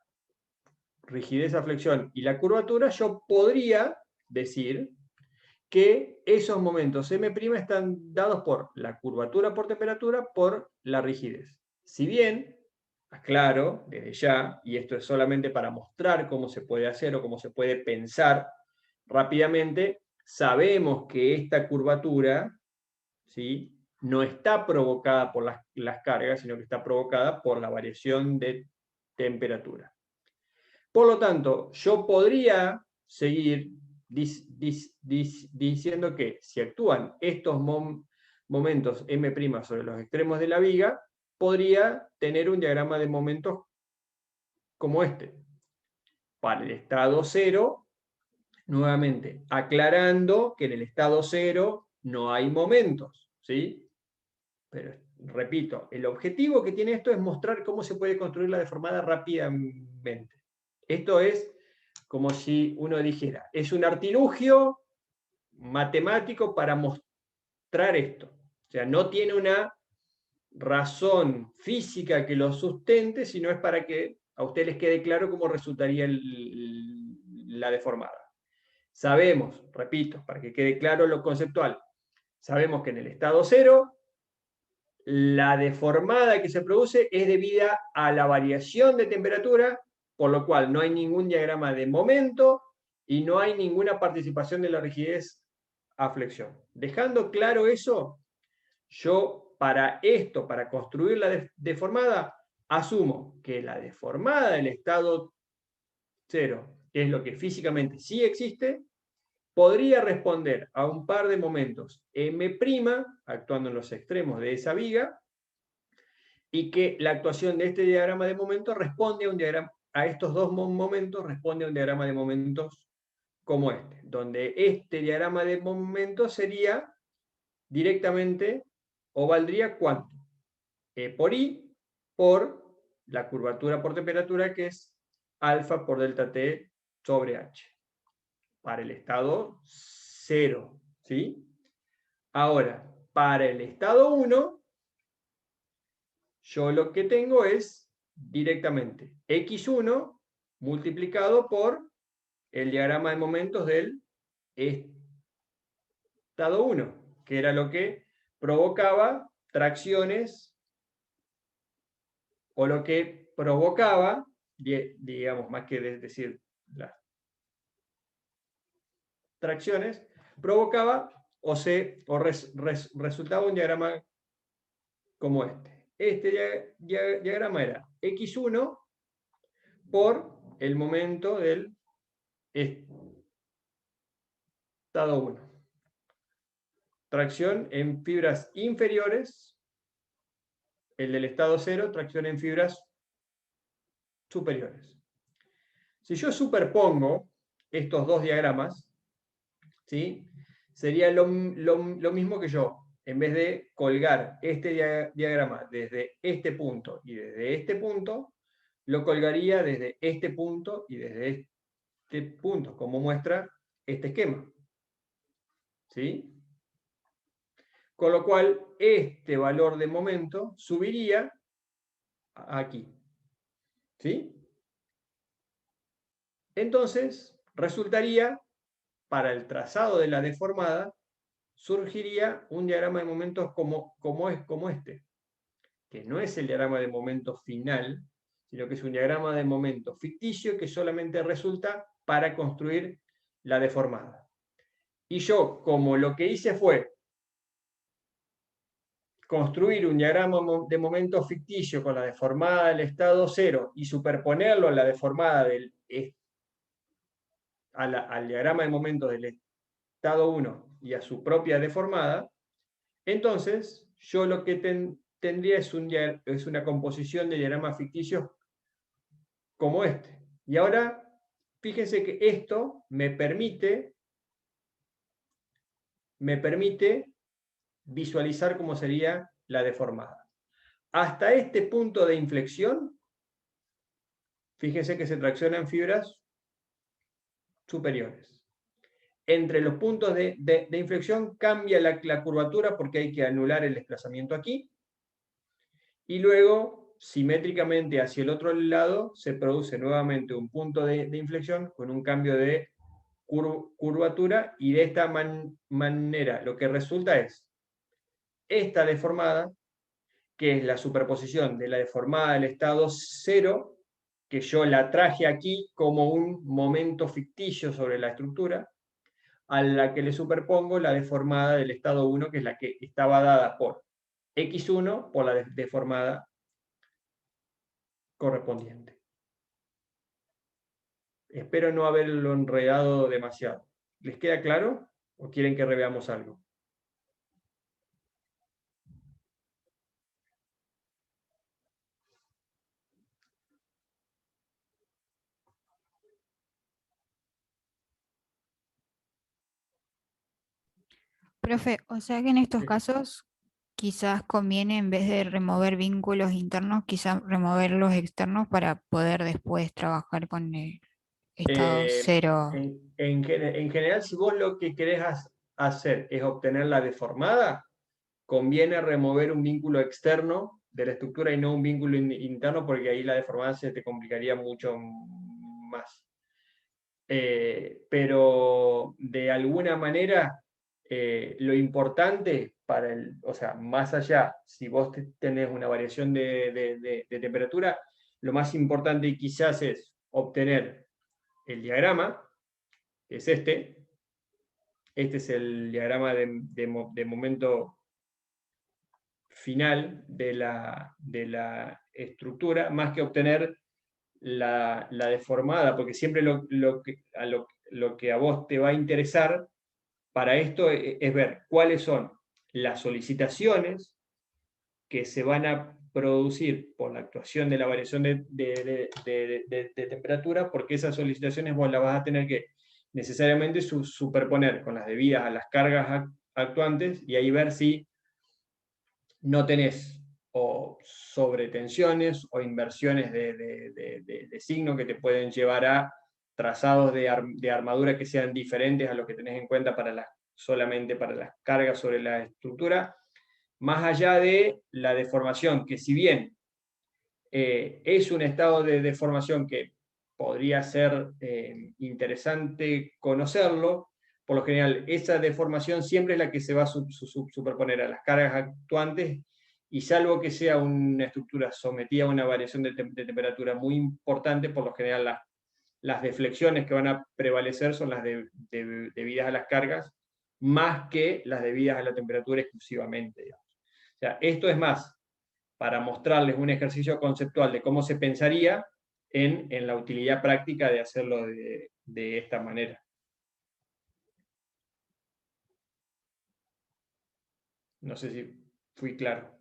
rigidez a flexión y la curvatura, yo podría decir que esos momentos M' están dados por la curvatura por temperatura por la rigidez. Si bien, aclaro desde ya, y esto es solamente para mostrar cómo se puede hacer o cómo se puede pensar rápidamente, sabemos que esta curvatura, ¿sí?, no está provocada por las cargas, sino que está provocada por la variación de temperatura. Por lo tanto, yo podría seguir diciendo que si actúan estos momentos M' sobre los extremos de la viga, podría tener un diagrama de momentos como este. Para el estado 0, nuevamente, aclarando que en el estado 0 no hay momentos, ¿sí? Pero, repito, el objetivo que tiene esto es mostrar cómo se puede construir la deformada rápidamente. Esto es como si uno dijera, es un artilugio matemático para mostrar esto. O sea, no tiene una razón física que lo sustente, sino es para que a ustedes les quede claro cómo resultaría la deformada. Sabemos, repito, para que quede claro lo conceptual, sabemos que en el estado 0, la deformada que se produce es debida a la variación de temperatura, por lo cual no hay ningún diagrama de momento y no hay ninguna participación de la rigidez a flexión. Dejando claro eso, yo para esto, para construir la deformada, asumo que la deformada del estado 0, que es lo que físicamente sí existe, podría responder a un par de momentos M', actuando en los extremos de esa viga, y que la actuación de este diagrama de momentos responde a un diagrama, a estos dos momentos responde a un diagrama de momentos como este, donde este diagrama de momentos sería directamente, o valdría ¿cuánto? E por I por la curvatura por temperatura, que es alfa por delta T sobre H, para el estado 0, ¿sí? Ahora, para el estado 1, yo lo que tengo es directamente x1 multiplicado por el diagrama de momentos del estado 1, que era lo que provocaba tracciones, o lo que provocaba, digamos, más que decir las tracciones, provocaba resultaba un diagrama como este. Este diagrama era x1 por el momento del estado 1. Tracción en fibras inferiores, el del estado 0, tracción en fibras superiores. Si yo superpongo estos dos diagramas, ¿sí?, sería lo mismo que yo, en vez de colgar este diagrama desde este punto y desde este punto, lo colgaría desde este punto y desde este punto, como muestra este esquema. ¿Sí? Con lo cual, este valor de momento subiría aquí. ¿Sí? Entonces, resultaría, para el trazado de la deformada, surgiría un diagrama de momentos como este, que no es el diagrama de momentos final, sino que es un diagrama de momentos ficticio que solamente resulta para construir la deformada. Y yo, como lo que hice fue construir un diagrama de momentos ficticio con la deformada del estado 0 y superponerlo a la deformada al diagrama de momentos del estado 1 y a su propia deformada, entonces yo lo que tendría es una composición de diagramas ficticios como este. Y ahora, fíjense que esto me permite visualizar cómo sería la deformada. Hasta este punto de inflexión, fíjense que se traccionan fibras superiores. Entre los puntos de inflexión cambia la curvatura porque hay que anular el desplazamiento aquí. Y luego, simétricamente hacia el otro lado, se produce nuevamente un punto de inflexión con un cambio de curvatura, y de esta manera lo que resulta es esta deformada, que es la superposición de la deformada del estado 0, que yo la traje aquí como un momento ficticio sobre la estructura, a la que le superpongo la deformada del estado 1, que es la que estaba dada por x1 por la deformada correspondiente. Espero no haberlo enredado demasiado. ¿Les queda claro? ¿O quieren que reveamos algo? Profe, o sea que en estos Sí. casos quizás conviene, en vez de remover vínculos internos, quizás remover los externos para poder después trabajar con el estado 0. En general, si vos lo que querés hacer es obtener la deformada, conviene remover un vínculo externo de la estructura y no un vínculo interno, porque ahí la deformada se te complicaría mucho más. Pero de alguna manera, lo importante o sea, más allá, si vos tenés una variación de temperatura, lo más importante quizás es obtener el diagrama, que es este. Este es el diagrama de momento final de la estructura, más que obtener la deformada, porque siempre lo que a vos te va a interesar para esto es ver cuáles son las solicitaciones que se van a producir por la actuación de la variación de temperatura, porque esas solicitaciones vos las vas a tener que necesariamente superponer con las debidas a las cargas actuantes, y ahí ver si no tenés o sobretensiones o inversiones de signo que te pueden llevar a trazados de armadura que sean diferentes a lo que tenés en cuenta solamente para las cargas sobre la estructura, más allá de la deformación, que si bien es un estado de deformación que podría ser interesante conocerlo, por lo general esa deformación siempre es la que se va a superponer a las cargas actuantes, y salvo que sea una estructura sometida a una variación de temperatura muy importante, por lo general las deflexiones que van a prevalecer son las debidas a las cargas, más que las debidas a la temperatura exclusivamente, digamos. O sea, esto es más para mostrarles un ejercicio conceptual de cómo se pensaría en la utilidad práctica de hacerlo de esta manera. No sé si fui claro.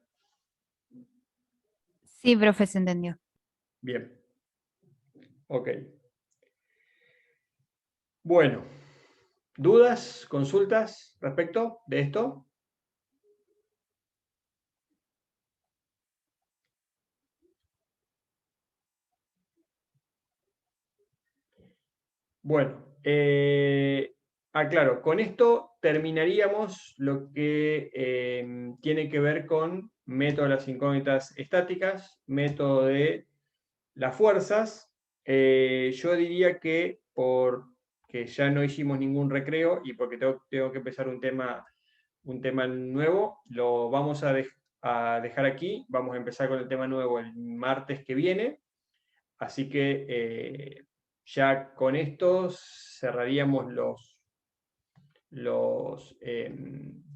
Sí, profe, se entendió. Bien. Ok. Bueno, ¿dudas, consultas respecto de esto? Bueno, claro, con esto terminaríamos lo que tiene que ver con método de las incógnitas estáticas, método de las fuerzas. Yo diría que porque ya no hicimos ningún recreo y porque tengo que empezar un tema nuevo, lo vamos a dejar aquí. Vamos a empezar con el tema nuevo el martes que viene. Así que ya con esto cerraríamos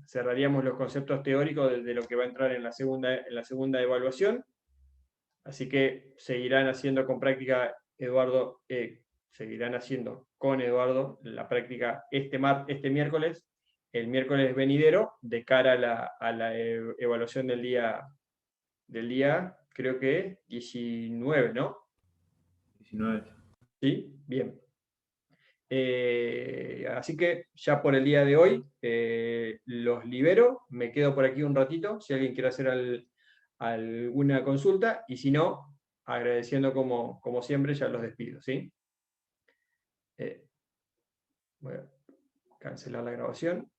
cerraríamos los conceptos teóricos de lo que va a entrar en la segunda evaluación. Así que seguirán haciendo con práctica Eduardo, seguirán haciendo con Eduardo la práctica este miércoles, el miércoles venidero, de cara a la evaluación del día, creo que 19, ¿no? 19. Sí, bien. Así que ya por el día de hoy los libero, me quedo por aquí un ratito, si alguien quiere hacer alguna consulta, y si no, agradeciendo como siempre, ya los despido, ¿sí? Voy a cancelar la grabación.